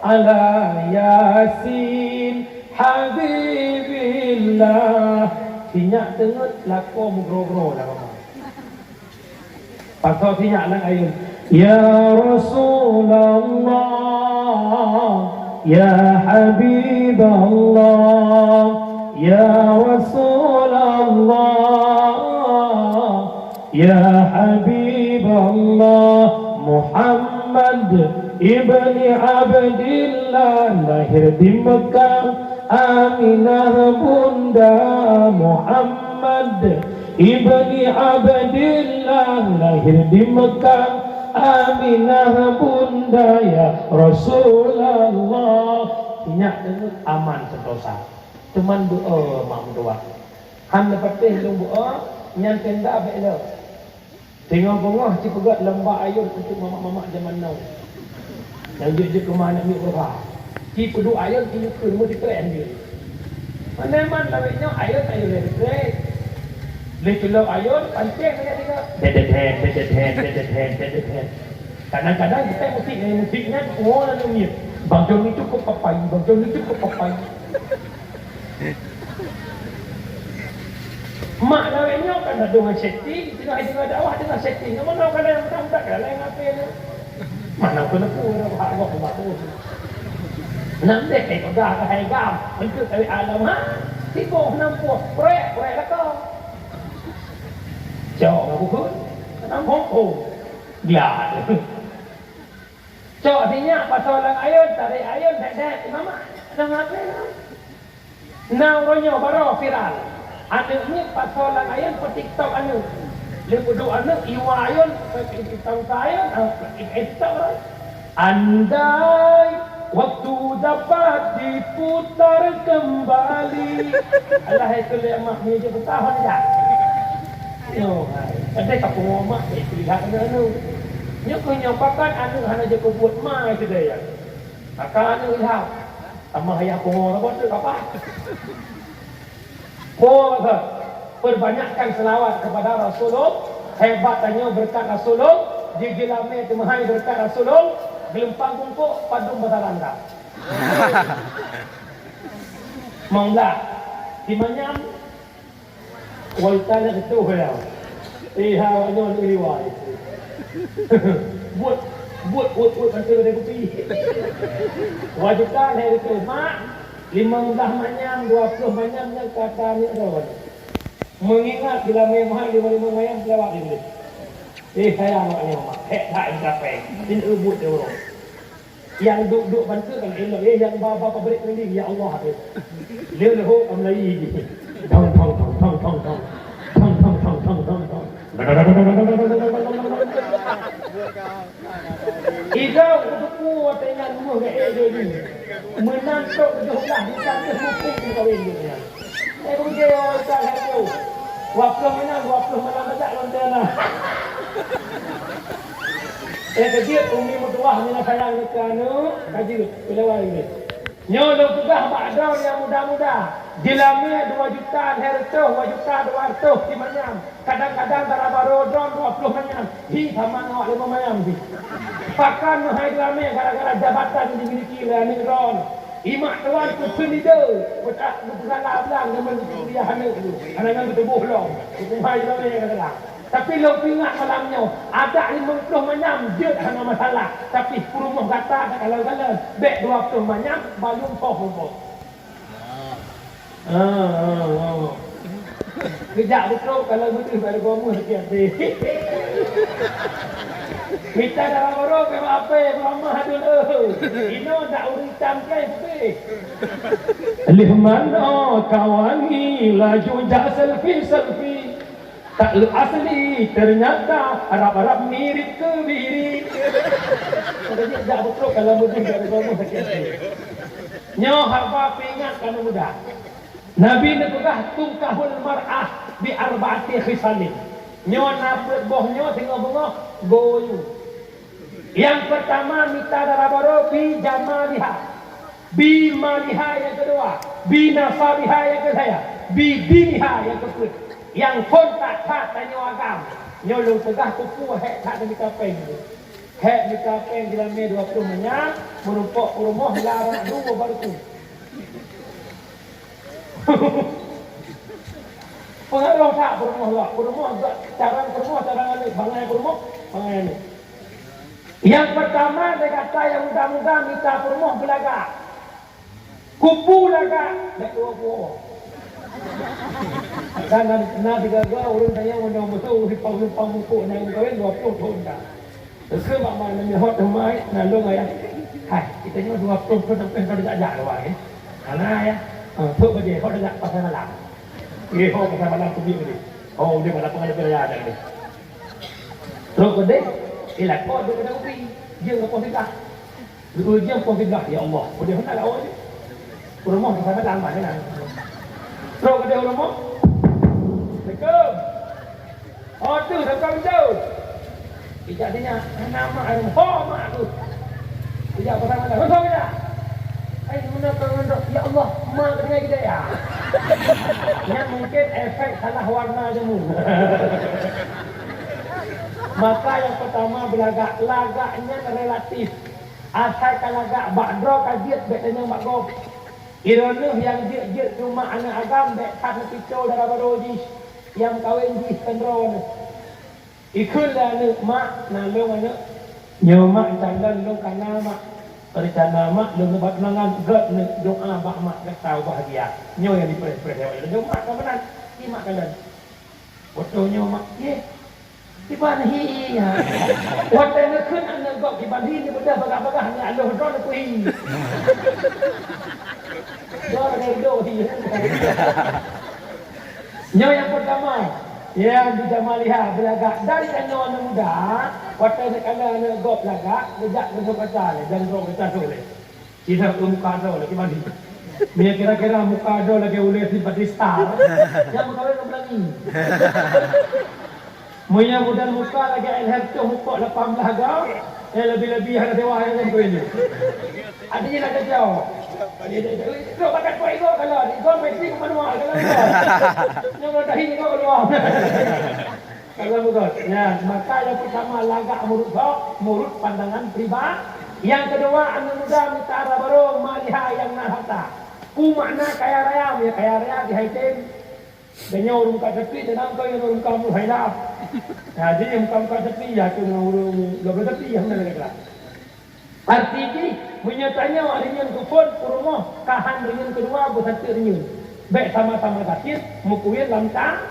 ala yasin habibillah. Sinyak dengut lako mugro-gro lah kamu. Pasal sinyak lang ayun. Ya Rasulullah, Ya Habiballah, Ya Rasulullah, Ya Habiballah, Muhammad ibni Abdillah, lahir di Mekah. Aminah bunda Muhammad ibni Abdillah, lahir di Mekah. Aminah bunda ya Rasulullah. Ingat dengan aman sentosa. Cuman doa mak doa. Han dapat teh lu doa nyan tenda abek lo. Tengok bengah si pegat lembah ayun untuk mamak-mamak zaman now. Yang je ke mana ni berapa? Si pedu ayun ti ke rumah di tren dia. Mana man laweknya ayun ledek. Lekelok ayun pancing dia dedet. Kadang-kadang kita musiknya lalu ni. Bang John itu kok papai. Mak laweknya kan ada dengan setting, tengah dakwah dengan setting. Mana kalau yang tak lain apa ni? Mana kena pun hak Allah tu. Nanti kau dah ke hai gam, untuk dari alam ha. Tiba nampak proyek lah kau. Jauh aku pun, nampak Biar. Cok dinya pasal lang ayun, tarik ayun, dek mama. Nang apa lah? Nang ronyo baru viral. Anu ni pasal lang ayun pe TikTok anu. Lepudu anu iwa ayun pe TikTok ayun, TikTok lah. Andai waktu dapat diputar kembali. Allah itu lemah ni je bertahan dah. Yo, ada kapung mak lihat anu. Nyo ko nyopakan anu hana je ko buat mai tu dia. Akan anu lihat. Tambah yang pengor apa tu apa? Pengor perbanyakkan selawat kepada Rasulullah. Hebatnya berkat Rasulullah. Jigilame temahai berkat Rasulullah. Gelempang kumpuk padung batalanda. Mangla di manyam Waltanya itu beliau. Hawanyo liwai. buat pasal dia kopi. Wajiban hari itu mak 15 manyam 20 manyam yang kata ni rawat. Mengingat bila memang 55 manyam lewat ini. Sayang maknya mak. Tak sampai. Ini ubud dia orang. Yang duduk bantu kan elok yang bapa balik mending ya Allah habis. Leh amlai ni. Tong. Ida untuk kuat dengan rumah ke ni. Menantuk jumlah di sana hukum di kawin dia. Dia tak tahu. Waktu malam tak lontana. Kerja umi mutuah ni sayang dekat kaji pelawai ni. Nyo lo pegah bakdaun yang muda-muda. Dilamnya 2 juta hertuh, 2 juta 200 di manyam. Kadang-kadang darah baru drone 20 manyam. Sama nak 5 manyam di. Pakan hai dilamnya gara-gara jabatan dimiliki lah ni drone. Imak tuan ku penida. Betak bukan ablang dengan kuliah anak tu. Anak tu bohong. Ku hai dilamnya kadang-kadang. Tapi lo ingat malamnya ada 50 manyam je hanya masalah. Tapi rumah kata kalau-kalau bek 20 manyam balum poh. Kejap betul kalau betul pada kamu sekian ni. Kita dalam orang ke apa ramah dulu. Ino tak uritan ke pe. Lihmano kawangi laju jak selfie. Tak asli ternyata Arab-Arab mirip ke biri. Jadi tak betul kalau betul pada kamu sekian ni. Nyo haba pingat kana muda. Nabi negah tungkahul mar'ah bi arba'ati khisalin. Nyo napet bohnyo tengok bengok goyu. Yang pertama mita darabaro bi jamaliha. Bi maliha yang kedua, bi nasabiha yang ketiga, bi diniha yang keempat. Yang kontak tak tanya agam. Nyo lu tegah tupu hek tak ada mikapeng. Hek mikapeng dalam 20 menyak merupak rumah larang dua baru tu. Pengaruh tak rumah cara alik bangai rumah ni. Yang pertama dia kata yang muda-muda minta rumah belaga. Kupu laga nek 20. Dan Nabi gagal orang tanya orang betul pang muka nang kawin 20 tahun dah. Terus mak mana ni hot ramai nalung ayah. Hai, kita ni 20 tahun sampai kau dah ajak awak eh. Ana ya. Thuk baje kau dah pasal malam. Ye ho pasal malam tu ni. Oh dia malam pengajar dia ada ni. Terus gede ilat kau dia kena ubi. Dia ngapa tidak? Dia pun tidak ya Allah. Dia hendak awak ni. Rumah pasal malam mana? Terus ke dia rumah. Assalamualaikum. Oh tu dah kau jauh. Jadinya nama ayam mak tu. Dia pertama dah. Betul tak? Ai mana kau ya Allah, mak dengan kita ya. Yang mungkin efek salah warna jemu. Maka yang pertama belagak, lagaknya relatif. Asalkan lagak bakdro kajiat betanya bakgo. Irone yang dia cuma anak agam bek tak pico darah baroji yang kawin di kendron. Ikulah ni mak nalung anak nyomak candan lu kana mak rencana mak lu ngebat nangan gak ni doa bak mak dak tahu bahagia. Nyo yang dipres-pres ya. Lu mak kamanan, ni mak kandan. Fotonya mak ye. Di mana hiya? Waktu nak kun anak gok di bandi ni bedah bagah-bagah ni Allah ron aku hi. Dor do hi. Nyo yang pertama, yang di Jamaliha belagak dari kanyo anak muda, waktu nak kala anak gok belagak, sejak ke pasal dan rong kita soleh. Kita tu muka do lagi bandi. Dia kira-kira muka do lagi oleh seperti star. Yang muka do lagi. Munya modal muka lagi ilham tu muka 18 gau. Lebih-lebih ada dewa yang tu ini. Adanya nak jauh. Dia pakai kau itu kalau kau mesti ke mana kalau. Yang dah ini kau keluar. Kalau betul. Ya, maka yang pertama lagak murut pandangan pribadi. Yang kedua anak muda mitara baru maliha yang nahata. Ku makna kaya raya, ya kaya raya di haitin. Dan orang kat tepi dan kau yang orang kamu hailap. Nah, jadi yang kamu kat tepi ya tu orang lebih tepi yang mana lagi. Artinya menyatanya ringan kupon rumah kahan ringan kedua bersatu ringan. Baik sama-sama sakit mukuin lantang.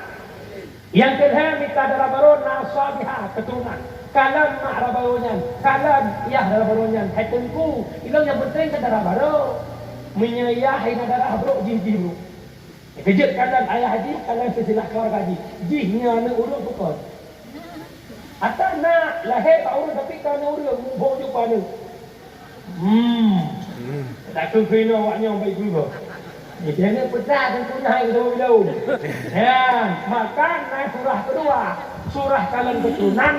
Yang kedua minta darah baru nasabiha keturunan. Kalam mak rabaronyan, kalam yah darah baronyan. Hai tengku, ilang yang penting ke darah baru. Menyayah ina darah baru jih-jih. Kejut kalan ayah haji, kalan sesilah keluarga haji. Jihnya anak urut bukan. Atau nak lahir tak urut tapi kerana urut, mubuk jumpa ni. Tak kena awaknya baik juga. Dia ni pedas dan punah ke dulu. Ya, maka naik surah kedua. Surah kalan keturunan.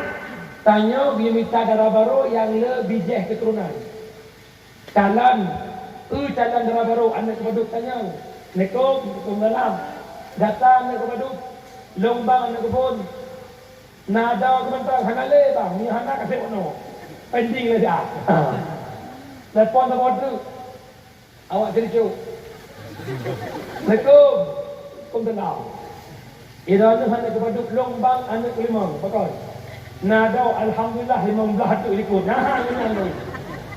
Tanya dia minta darah baru yang lebih jeh keturunan. Kalan, calon darah baru, anak kebaduk tanya. Assalamualaikum dalam datang ke baduk lombang anak kebun nada kementar hanale bang ni hana kasih ono pending le dia telefon tak order awak jadi cu Assalamualaikum dalam irana hana ke baduk lombang anak kelima pakon nada alhamdulillah 15 tu ikut nah ni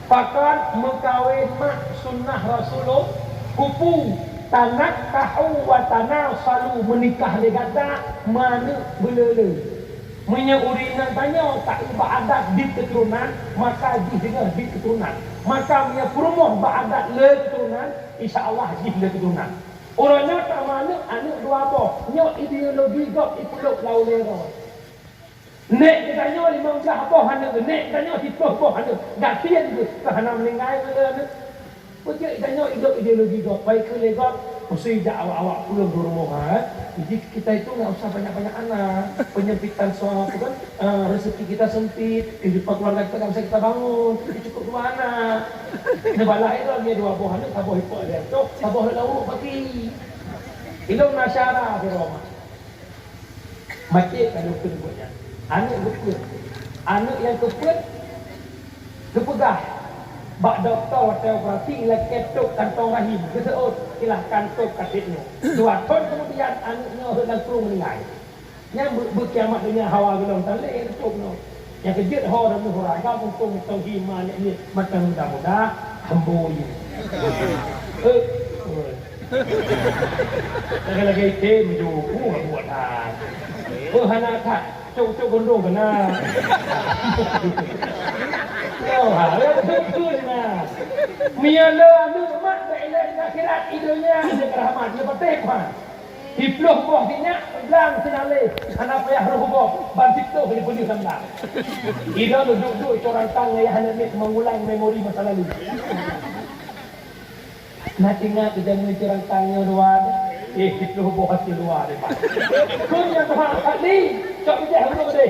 pakon mengkawin mak sunnah rasulullah kupu tanak kahu wa tanah selalu menikah legata mana belele punya urinan tanya tak ibadat di keturunan maka di dengar di keturunan maka punya perumah badat le keturunan insyaallah di le keturunan orangnya tak mana anak dua boh nyo ideologi gok ipeluk lau lero nek katanya 15 boh anak nek katanya 10 boh anak dak tian tu kerana meninggal anak Pujik tanya hidup ideologi kau, baik ke legok, mesti awak-awak pulang di rumah. Jadi kita itu nggak usah banyak-banyak anak, penyempitan soal kan, rezeki kita sempit, kehidupan keluarga kita nggak bisa kita bangun, jadi cukup dua anak. Kita balai itu dia dua buah anak, tabuh hipok dia, tu tabuh lauk pagi. Ilmu nasyara di rumah. Macam kalau kedua anak keput, anak yang keput, kepegah. Bak doktor waktu operasi ialah ketuk kantong rahim. Keseut ialah kantuk katitnya. 2 tahun kemudian anaknya hendak turun meninggal. Yang berkiamat dengan hawa gelong talik ketuk no. Yang kejut hawa dan huraga untung tauhid man ni macam mudah-mudah hamboi. Lagi-lagi itu menjuku buat dah. Hana tak cuk gondong kena. Betul nah. Miala anu mak bailah akhirat idonya ada rahmat dia petik mah. Diploh buah minyak belang senale. Anak payah roh buah bantik tu boleh sambang. Ida duduk corang tang ya hanet mengulang memori masa lalu. Nak ingat kejadian corang tangnya doan. Itu buah hasil luar dia. Kun yang Tuhan kali, cok bijak hulu gede.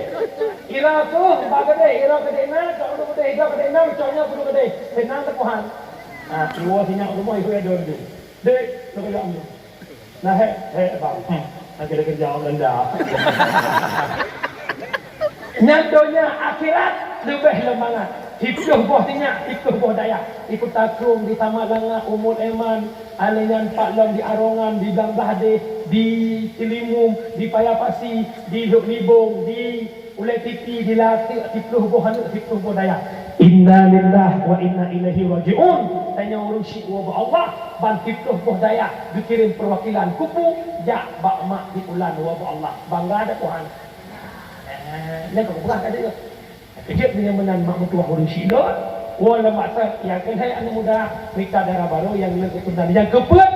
Ira tu, bak gede, ira gede na, cok hulu gede, ira gede na, coknya hulu gede. Senang ke Tuhan. Keluar sinyak rumah itu ada dulu. Dek, nak kerja dulu. Nah, bang. Nak kerja Belanda. Nyandonya akhirat lebih lemangat. Hidup buah tinyak, hidup buah dayak. Ikut takrung di Taman Langah, Umul Eman, Alengan Pak Long di Arongan, di Blang Bahde, di Cilimum, di Payapasi, di Luk Libong, di Ulai Titi, di Latik, hidup buah hanuk, hidup buah dayak. Inna lillah wa inna ilaihi raji'un. Tanya urus syikwa Allah, ban hidup buah dayak, dikirim perwakilan kupu, jak bak mak di ulan wa Allah. Bangga ada Tuhan. Ni kau bukan ada tu. Kejap dengan menan mak mertua urus syidot. Wala masa yang kenai anu muda minta darah baru yang lebih kebenaran. Yang keempat,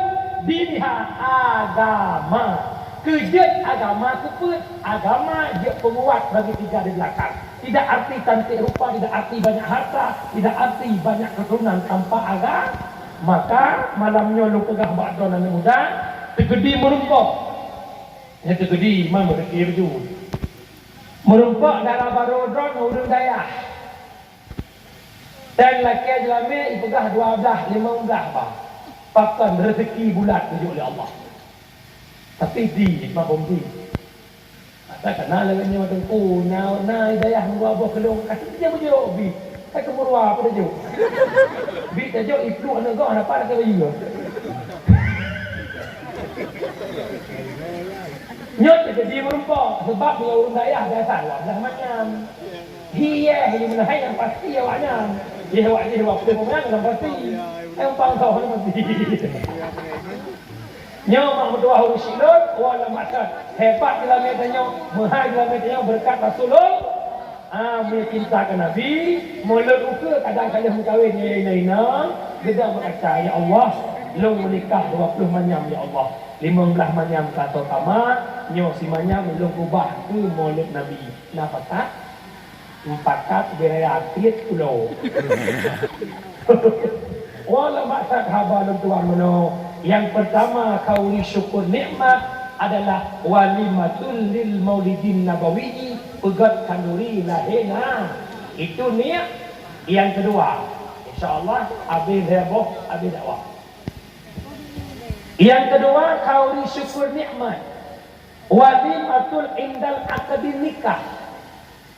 dilihat agama. Kejap agama keempat, agama dia penguat bagi tiga di belakang. Tidak arti cantik rupa, tidak arti banyak harta, tidak arti banyak keturunan tanpa agama. Maka malamnya lu pegah bakdon anu muda, tegedi merumpok. Yang tegedi mana dekir tu. Merumpak darah baru drone urang daya. Dan laki jelami ipegah 12, 15 bah. Pakan rezeki bulat tuju oleh Allah. Tapi di mabombi. Tak kenal dengan nyawa tengku, na daya ngabah kelong kata dia bejo bi. Kai kemurwa apa dejo. Bi dejo itu anak gua apa nak bayu. Nyot jadi merumpok sebab dia urang daya biasa lah macam hiya mana yang pasti awaknya dia awaknya waktu pemenang yang pasti yang pangkau yang pasti nyo mak mertua hurus silot wala maksud hebat kilometernya mahal kilometernya berkat Rasulullah punya cinta ke Nabi mulut uka kadang-kadang mengkawin ina gedang berkata ya Allah lu menikah 20 manyam ya Allah 15 manyam kata kama nyo si manyam belum ubah tu mulut Nabi napa tak 4 kat beraya tiet pulau wala maksud habalun tuan meno yang pertama kauli syukur nikmat adalah walimatul lil maulidin nabawi pegat kanduri lahena itu niat yang kedua insyaallah habis heboh habis dakwah. Yang kedua kauli syukur nikmat walimatul indal akad nikah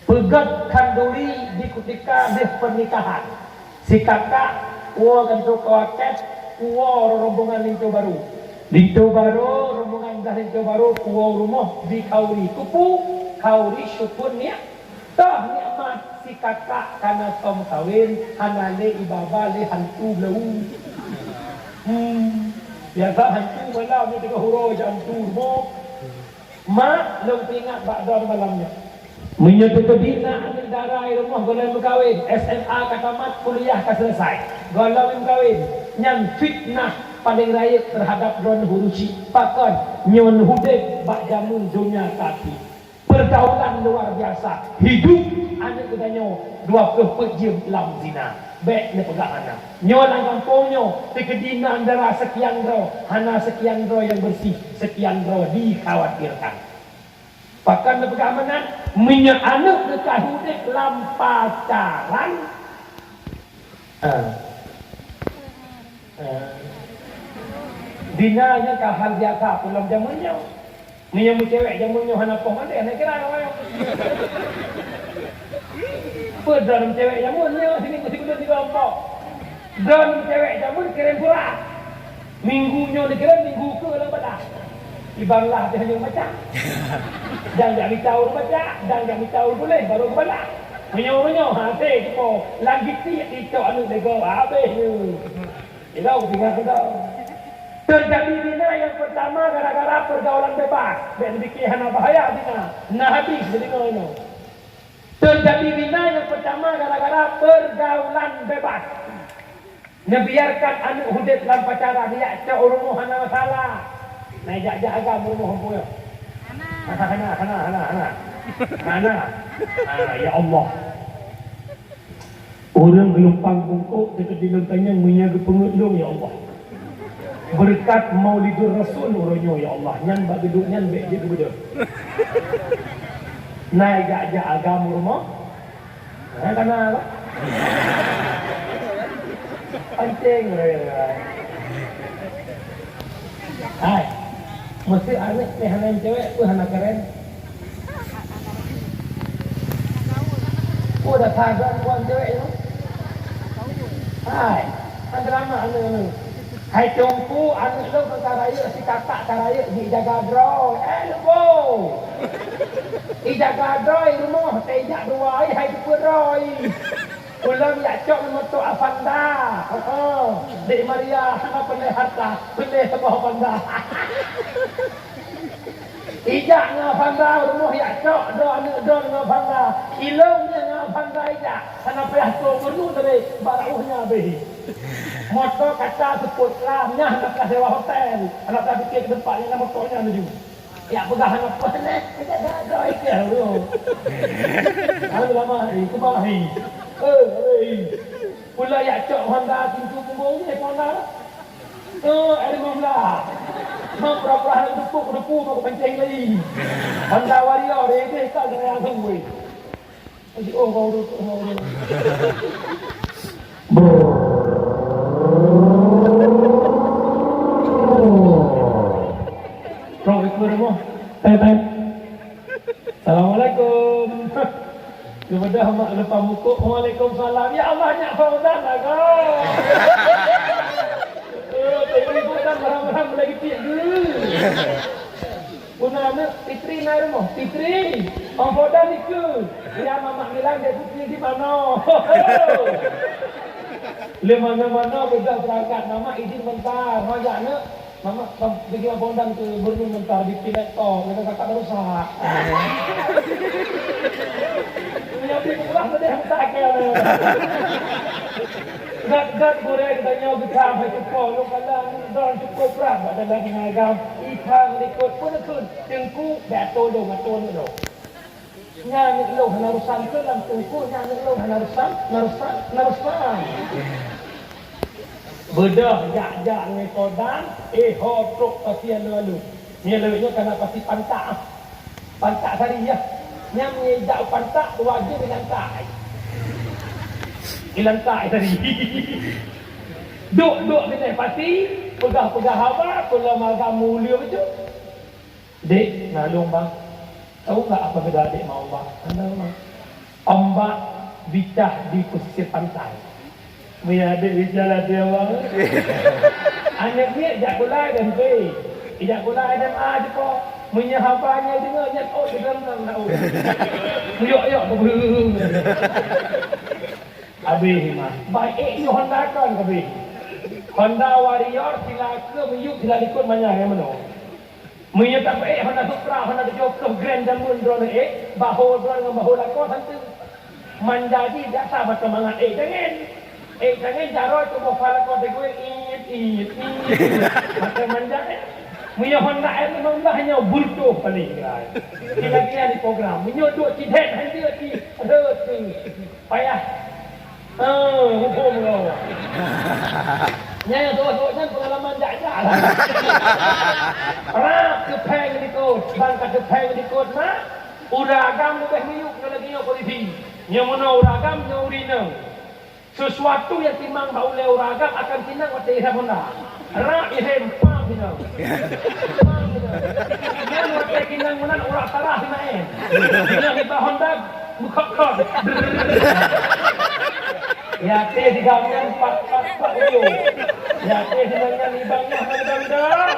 pegat kanduri di ketika pernikahan si kakak kan tu kawaket rombongan lintu baru rombongan dah lintu baru rumah di kauli kupu kauli syukur niat tah nikmat si kakak kana tom kawin hanale ibaba le hantu blau biasa hantu malam ni tengah hurau hantu mo mak lu ingat bakdon malamnya menyatu bina ambil darah rumah golongan berkahwin SMA katamat kuliah ka selesai golongan berkahwin yang fitnah paling raya terhadap drone hurusi pakan nyon hudek bak jamun dunia kaki pergaulan luar biasa hidup anak katanya 20 jam dalam zina baik ni pegang anak nyon kampungnya kekedina antara sekian ro hana sekian ro yang bersih sekian ro dikhawatirkan bahkan ni pegang anak minyak anak dekat hudek dalam pacaran dinanya kahal biasa pulang jamannya minyak cewek jamannya hana pong ada nak kira apa dalam cewek jamannya sini kuda di kelompok dalam cewek jamun kirim pura minggunya dikirim minggu ke dalam batas ibanglah dia hanya baca dan jangan tahu baca dan jangan tahu boleh baru kepala menyo hati kita lagi itu anu lego habis itu tinggal kita terjadi dina yang pertama gara-gara pergaulan bebas dan bikin hana bahaya dina nah habis jadi ngono terjadi dina yang pertama gara-gara pergaulan bebas ngebiarkan anak hudip dalam pacaran dia cak rumah hana masalah naik jaga rumah humpunya hana ya Allah orang gelompang bungkuk dekat di lentangnya menyaga pengelung ya Allah berkat Maulidur Rasul uronyo ya Allah nyan bagi nyan be je bedo naik gak agama rumah karena penting hai mesti anak hanan cewek tu anak keren udah tahan kuan cewek itu hai drama anu hai tungku anu lu ke karaya si kakak karaya di jaga dro lubo jaga dro rumah tejak dua hai tu roi ulam ya cok moto Avanda Dek Maria apa pendek harta pendek sebuah Avanda ijak ngavanda rumah ya cok do ngavanda ilongnya ngavanda ijak kenapa ya tu perlu dari barauhnya be motor kata sebut lamnya nak sewa hotel anak tak fikir ke depannya nama motornya menuju ya pegang apa ni kita ada ikut dulu kalau lama hari kembali pula ya cok Honda pintu kumbung ni Honda ada mamla mau pura-pura depu mau kencing lagi Honda Wario dia tak ada yang tunggu oh mau Bro, ikut rumah. Tanya. Assalamualaikum. Kepada mak lepas muka, Waalaikumsalam. Ya Allah, nyak Fauzan lah kau. Tengok Fauzan barang-barang lagi tiap dulu. Puna anak Fitri naik rumah. Fitri, Om Fauzan ikut. Ya, Mama bilang dia Fitri di mana. Le mana-mana beda berangkat. Mama izin bentar. Majak nak. Mama pergi abondang ke Borneo bentar di Pileto. Mereka kakak rusak. Punya pergi pulang tadi yang tak kira. Gat goreng tanya bekam hai cukup. Lu kadang don cukup berapa ada lagi ngagam. Ikan ikut pun ikut. Tengku beto dong atau dong. Nyanyi lu narusan ke dalam tengku. Nyanyi lu narusan. Bedah jak dengan kodang hotruk pasien lalu ni lewatnya kena pasti pantak tadi ya yang menjak pantak wajib dengan tai hilang tai tadi duk kita pasti pegah haba pula magam mulia betul dek nalung bang tahu tak apa beda dek mau bang anda ombak bicah di pesisir pantai Mia ada bicara dia bang. Anak ni jak gula dan pe. Jak gula dan je ko. Munya habanya dengar nyat di dalam nak. Yok tu. Abi mah. Baik ni Honda kan abi. Honda Warrior sila sila ikut banyak yang mana. Munya tak Honda Supra, Honda Joko Grand Jamun drone bahu drone dengan bahu lako santu. Menjadi biasa bersemangat jangan jaro tu bawa kau gue it. Macam manja Munya Honda ni memang hanya bulto paling kan. Kira-kira di program. Munya duk cidet hanya di payah. Hukum kau. Nya tu pengalaman jajak lah. Rak kepeng dikut, bangkat kepeng dikut mah. Uragam lebih miyuk lagi yang polisi. Yang mana uragam yang urina. Sesuatu yang timang bau leu ragam akan tinang waktu ihram Honda. Rak ihram pam tinang. Yang waktu tinang menan urak tarah tinang. Yang kita Honda buka kod. Ya teh digamkan 4 video. Ya teh dengan ibangnya mudah-mudahan.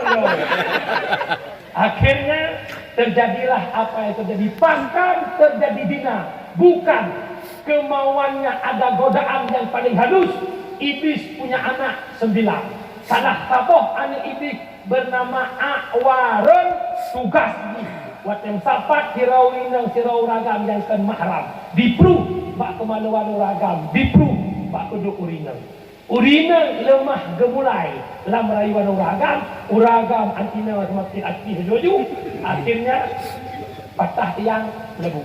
Akhirnya terjadilah apa yang terjadi. Pangkan terjadi zina. Bukan kemauannya ada godaan yang paling halus. Iblis punya anak 9. Salah satu anak iblis bernama Awarun tugas ni. Watem sapat sirau inang sirau ragam yang kan mahram. Dipru bak kemaluan ragam. Dipru bak kuduk urinang. Urinang lemah gemulai dalam rayuan uragam antina semakin aktif jojo. Akhirnya patah tiang lebu.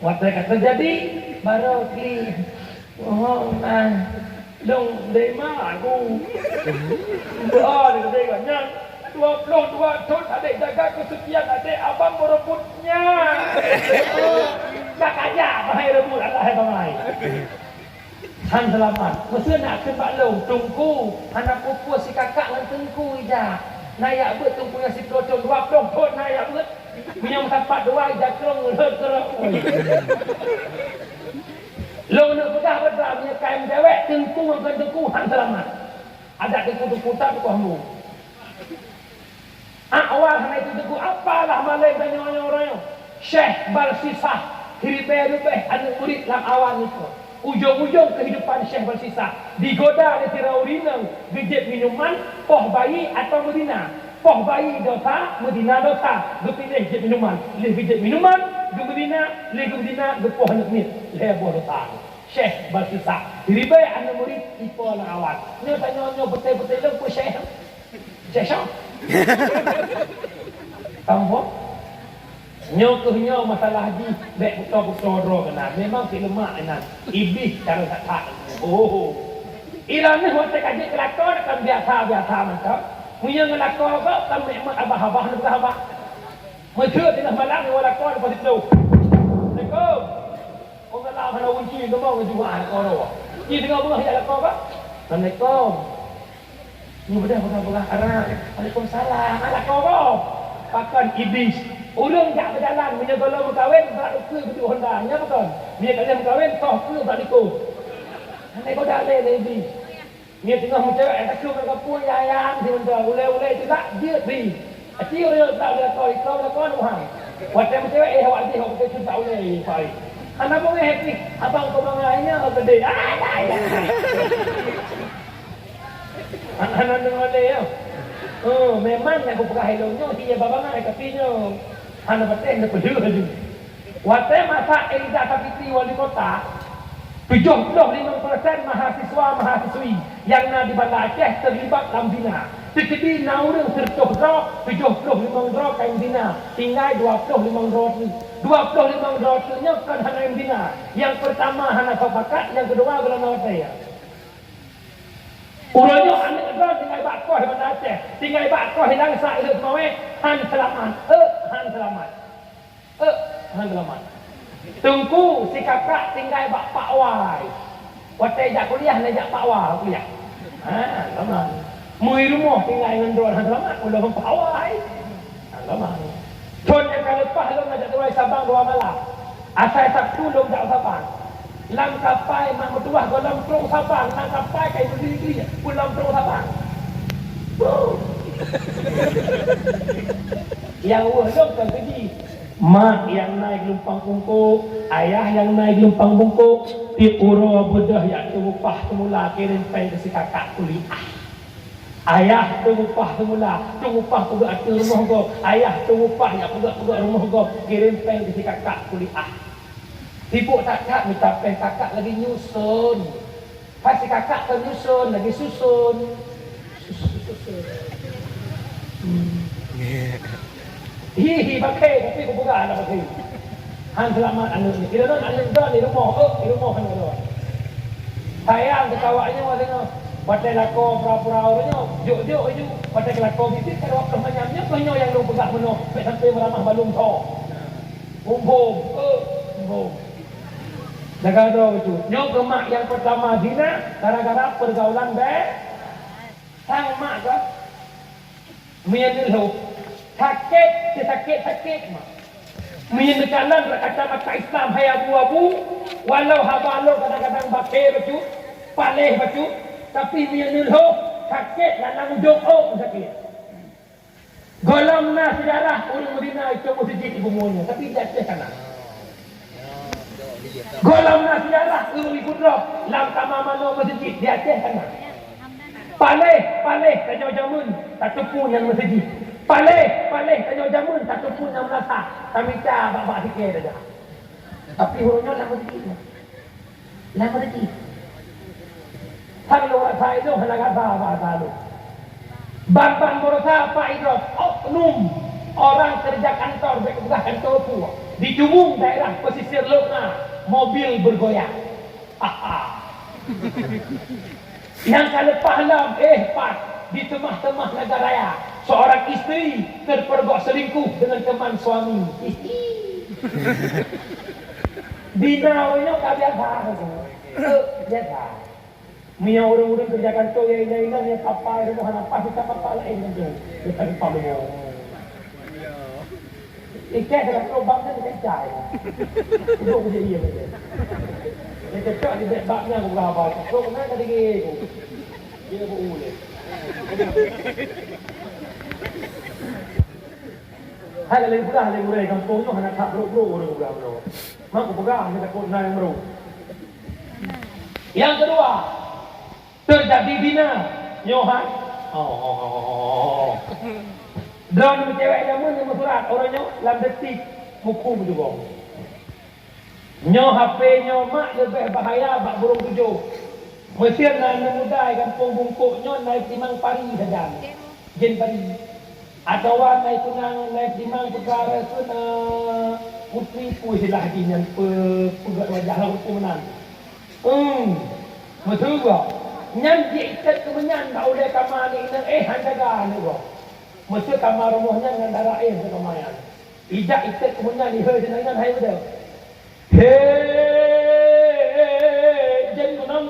Waktu terjadi baru Long lema aku. Dia katanya 22 tahun adik jaga kesucian adik abang merebutnya. Tak aja bahaya rebut Allah bahai. Han selamat. Mesti nak ke Pak Long tungku anak pupu si kakak dengan tengku ija. Nayak bet tungku yang si procon 20 tahun nayak bet. Punya tempat dua ija kerong kerong. Long nak pedah bedah punya kain dewek tengku dengan tengku han selamat. Ada tengku tak kamu. Awal hanya itu teguh apalah malai banyak orang Syekh Balsisah hiribeh-ribeh anak murid dalam awal itu. Ujung-ujung kehidupan Syekh Balsisah digoda oleh tiraurinang gejek minuman poh bayi atau Medina. Poh bayi dosa, Medina dosa. Gepilih gejek minuman, leh gejek minuman, ge Medina, leh ge Medina, ge poh anak mit, leh poh dosa. Syekh Balsisah hiribeh anak murid ipo dalam awal. Nyo tanya-nyo betul-betul lempu Syekh. Syekh Syekh Tambah Nyokuhnya masalah haji Bek buka-buka roh kena memang si lemak kena Iblis cara tak. Oh Irani waktu kaji kelakon kan biasa-biasa mantap punya ngelakon ke kan memang abah-abah nak abah Masyur tengah malam ni walakon lepas itu Assalamualaikum orang lah mana unci tu mau kejuaan orang ni tengah buah ya lakon ke Assalamualaikum ni bedah arah. Waalaikumsalam. Ala kau pakan iblis. Ulung tak berjalan punya kalau berkahwin tak lupa betul Honda. Ya betul. Dia kalian berkahwin toh ke tak ikut. Nanti kau dah le iblis. Dia tengah mencari tak cuba kapur yang si benda ulai-ulai tu tak dia di. Aci dia tak ada kau Tuhan. Waktu mencari awak dia kau betul tak ulai pai. Anak pun happy. Abang kau bangainya gede. Anak dengar dia. Memang aku pernah helongnya dia babangan kapinya. Anak betul nak perlu lagi. Waktu masa Eliza Sapitri wali kota, 75% mahasiswa-mahasiswi yang nak di Bandar Aceh terlibat dalam bina. Tetapi naurang sertuh draw 75 draw kain bina, tinggal 25 draw tu. 25 draw tu nya kan hana yang bina. Yang pertama hana fakat, yang kedua gelana saya. Urangnya anak negara tinggal bakkoh di Bandar Aceh. Tinggal bakkoh di Langsa itu semua han selamat. Han selamat. Han selamat. Tunggu si kakak tinggal bak Pak Wai. Waktu ajak kuliah ajak Pak Wai kuliah. Selamat. Mui rumah tinggal dengan drone han selamat. Ulah Pak Wai. Selamat. Con yang kali lepas lu ngajak tuai Sabang 2 malam. Asal Sabtu lu tak Sabang. Lam kapai mak mertua kau lam terung Sabang, lam kapai kai berdiri pun lam terung Sabang. Yang wahlam kan pergi. Mak yang naik lumpang bungkuk, ayah yang naik lumpang bungkuk, ti ura bedah yang terupah semula kirim pai ke si kakak kuliah. Ayah terupah semula, terupah pegak ke rumah kau. Ayah terupah yang pegak rumah kau, kirim pai ke si kakak kuliah. Sibuk kakak minta pen kakak lagi nyusun. Pasti kakak kan nyusun lagi susun. Hihi pakai tapi aku buka anak pakai. Han selamat anak ni. Kira anak dah di rumah. Di rumah kan ada. Sayang ketawaannya waktu tu. Pakai lako pura-pura orangnya. Jok-jok je. Pakai lako bisik kalau waktu menyamnya banyak yang lu pegang penuh. Sampai meramah balung tho. Bum-bum. Bum. Jaga doa itu. Nyok mak yang pertama zina gara-gara pergaulan sang mak ke menyeluh sakit mak menyendekalan kata-kata Islam hai abu-abu walau habalo kadang-kadang bakir baju paleh baju tapi menyeluh sakit dalam ujung sakit golongna sejarah ulun Medina itu masjid ibu muanya tapi jatuh sana golongna sejarah ulun Kudroh lam kamamano masjid di Aceh sana paleh tanyo jamun satu pun yang masjid paleh tanyo jamun satu pun yang melasa kami cah bak-bak sikit saja tapi hurufnya lama sedikitท่านรู้ว่าใครเรื่องพนักงานbahasa lu Bambang berusaha Pak Idros oknum orang kerja kantor bekerja kantor tua di Jumung daerah pesisir Lokna mobil bergoyang Yang kalau pahlaw pas di tengah-tengah negara raya, seorang isteri terpergok selingkuh dengan teman suami. Dinawanya tak biasa tu. Biasa. Mia orang-orang kerja kantor yang lain-lain yang kapal rumah apa kita kapal lain tu. Kita kapal rumah. Ikat dengan lubang kan kecai. Duduk je dia betul. Dia cakap di baknya aku berapa. So kena tadi ke. Dia boleh. Hai lagi pula lagi mulai kampung tu anak tak bro orang bro. Mak aku pegang dia takut naik bro. Yang kedua, terjadi bina nyohan. Dan cewek zaman yang surat orangnya lam detik hukum juga. Nyo HP nyo mak lebih bahaya bak burung tujuh. Mesir nan mudai kampung bungkuk nyo naik timang pari saja. Jen pari. Atau naik tunang naik timang perkara tu na putri puilah yang pegat wajah lah hukuman. Betul gak? Nyan dia ikat kemenyan tak boleh kamar ni handaga ni gak. Mesti kamar rumahnya dengan darah air ke kamayan. Ijak ikat kemenyan ni dengan hai betul. Hei, jen kunang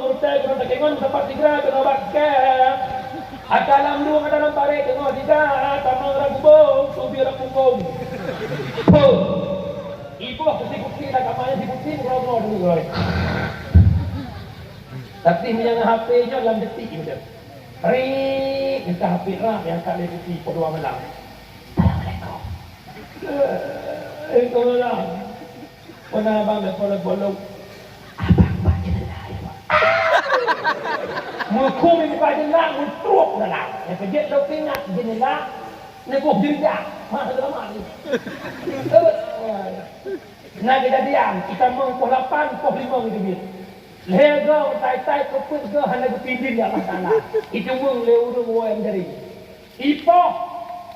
urtai kunang takengon tempat tiga kunang bakar. Dalam luang dalam parit tengok tidak tamang ragubong subi ragubong. Ibu aku sibuk lah kamarnya sibuk ngobrol dulu guys. Tapi yang HP nya dalam detik betul. Ring minta HP lah yang tak boleh detik pada malam. Assalamualaikum. Malam. Mana abang dah bolong. Abang baca dah. Mukum ini baca lah, mutruk dah lah. Yang kerja lo pingat jenis lah. Nekuk jendak. Mana lama ni. Nah kita diam, kita mau pukul 8, pukul 5 gitu bil. Lega tai keput ke hanya kepindin ya Allah Taala. Itu mung leu ru yang dari. Ipo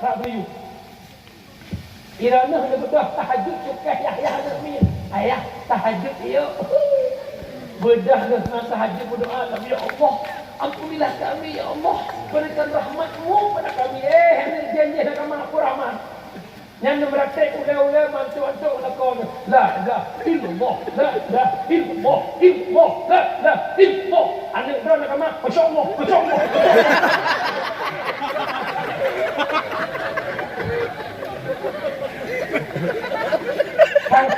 tak beriu. Irana hendak bedah tahajud cukah Yahya Nabi. Ayah tahajud yo. Bedah dengan tahajud berdoa kami ya Allah. Ampunilah kami ya Allah. Berikan rahmat-Mu pada kami. Hendak janji nak aku rahmat. Yang meraktek ulai-ulai mantu-mantu lakon. La illallah, la illallah, la illallah. Anak dah nak kamak, masyaallah. Kan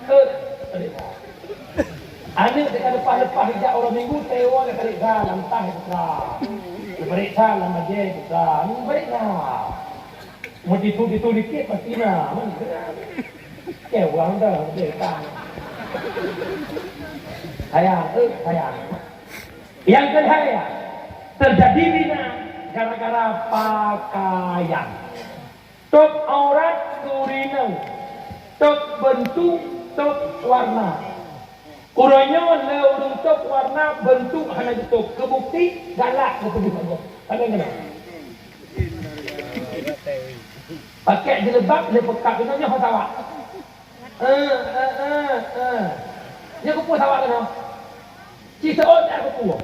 terus. Anak dekat lepas hijab orang minggu tewa dekat dalam tah itu. Berita lah majlis kita, berita. Mau ditu dikit pasti lah, mana? Kewang dah berita. Sayang. Yang kedua, terjadi bina gara-gara pakaian. Tok aurat kurinang, tok bentuk, tok warna. Urangnya leu untuk warna bentuk hanya itu kebukti galak betul saja. Ada enggak? Pakai jilbab le pekat kenanya hak awak. Dia kupu awak kena. Ci seot tak kupu.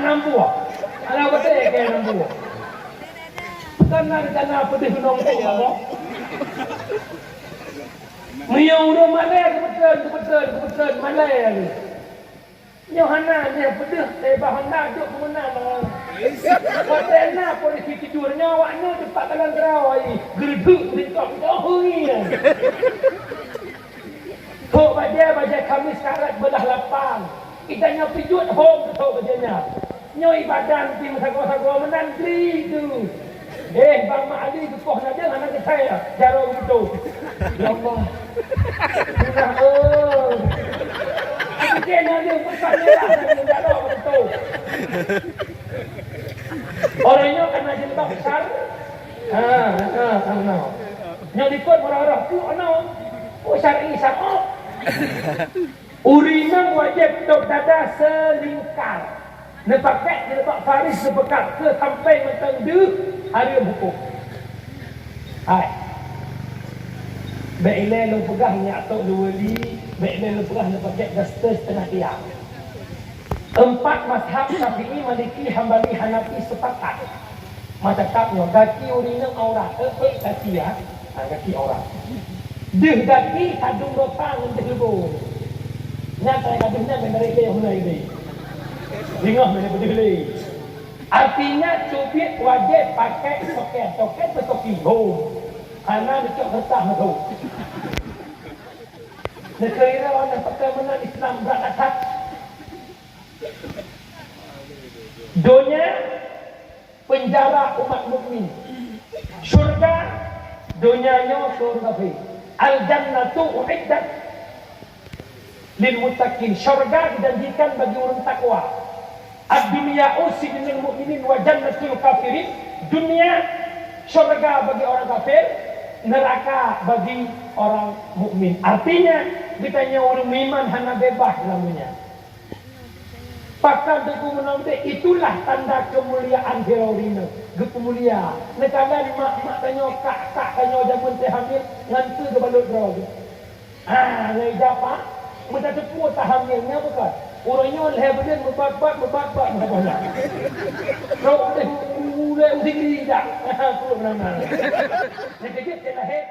Nampu. Ala betul ke nampu. Karena pedih gunung tu apa? Mia udah mana kebetulan mana lagi. Nyohana dia pedih bahan duk mengenal. Patena polisi tidurnya awaknya cepat kalang terawai. Geduk dekat hui. Kok baca Khamis karat belah lapang. Itanya pijut home tu bajanya. Nyoi badan tim sago-sago menantri tu. Bang Mak Ali tu kau nak dia anak saya. Jarang betul. Ya Allah. Kena dia besarnya lah tak ada betul. Orangnya kena jilbab besar. Yang ikut marah-marah tu syar'i syar'ah. Urinang wajib tok dada selingkar. Nepakai jilbab faris sebekat ke sampai mentang dia hari hukum. Hai. Beile lu pegah nyatok lu wali, beile lu pegah nak pakai duster setengah tiang. 4 mazhab Syafi'i, Maliki, Hambali, Hanafi sepakat. Macam kaki urinang aurat, kaki ya, kaki aurat. Deh kaki kadung rotang untuk lebur. Nyata kadungnya menarik dia mulai ini. Dengar mana boleh. Artinya cubit wajib pakai soket bertopi. Karena dekat getah tu. Negara orang pakai mana Islam berat atas. Dunia penjara umat mukmin. Syurga dunianya syurga fi. Al-jannatu uiddat lil muttaqin. Syurga dijanjikan bagi orang takwa. Ad-dunya usidil mu'minin wa jannatul kafirin. Dunia syurga bagi orang kafir, neraka bagi orang mukmin. Artinya ditanya orang iman hanya bebas dalamnya. Pakar deku menamde itulah tanda kemuliaan Fir'aun. Kemulia. Nekala mak tanya kak tanya jamun teh hamil ngantu ke balut draw. Ngai japa? Mudah tepu tak hamilnya bukan. Orangnya leh beden berbat macam-macam. Kalau udah tinggi dah. Perlu nama. Jadi kita lahir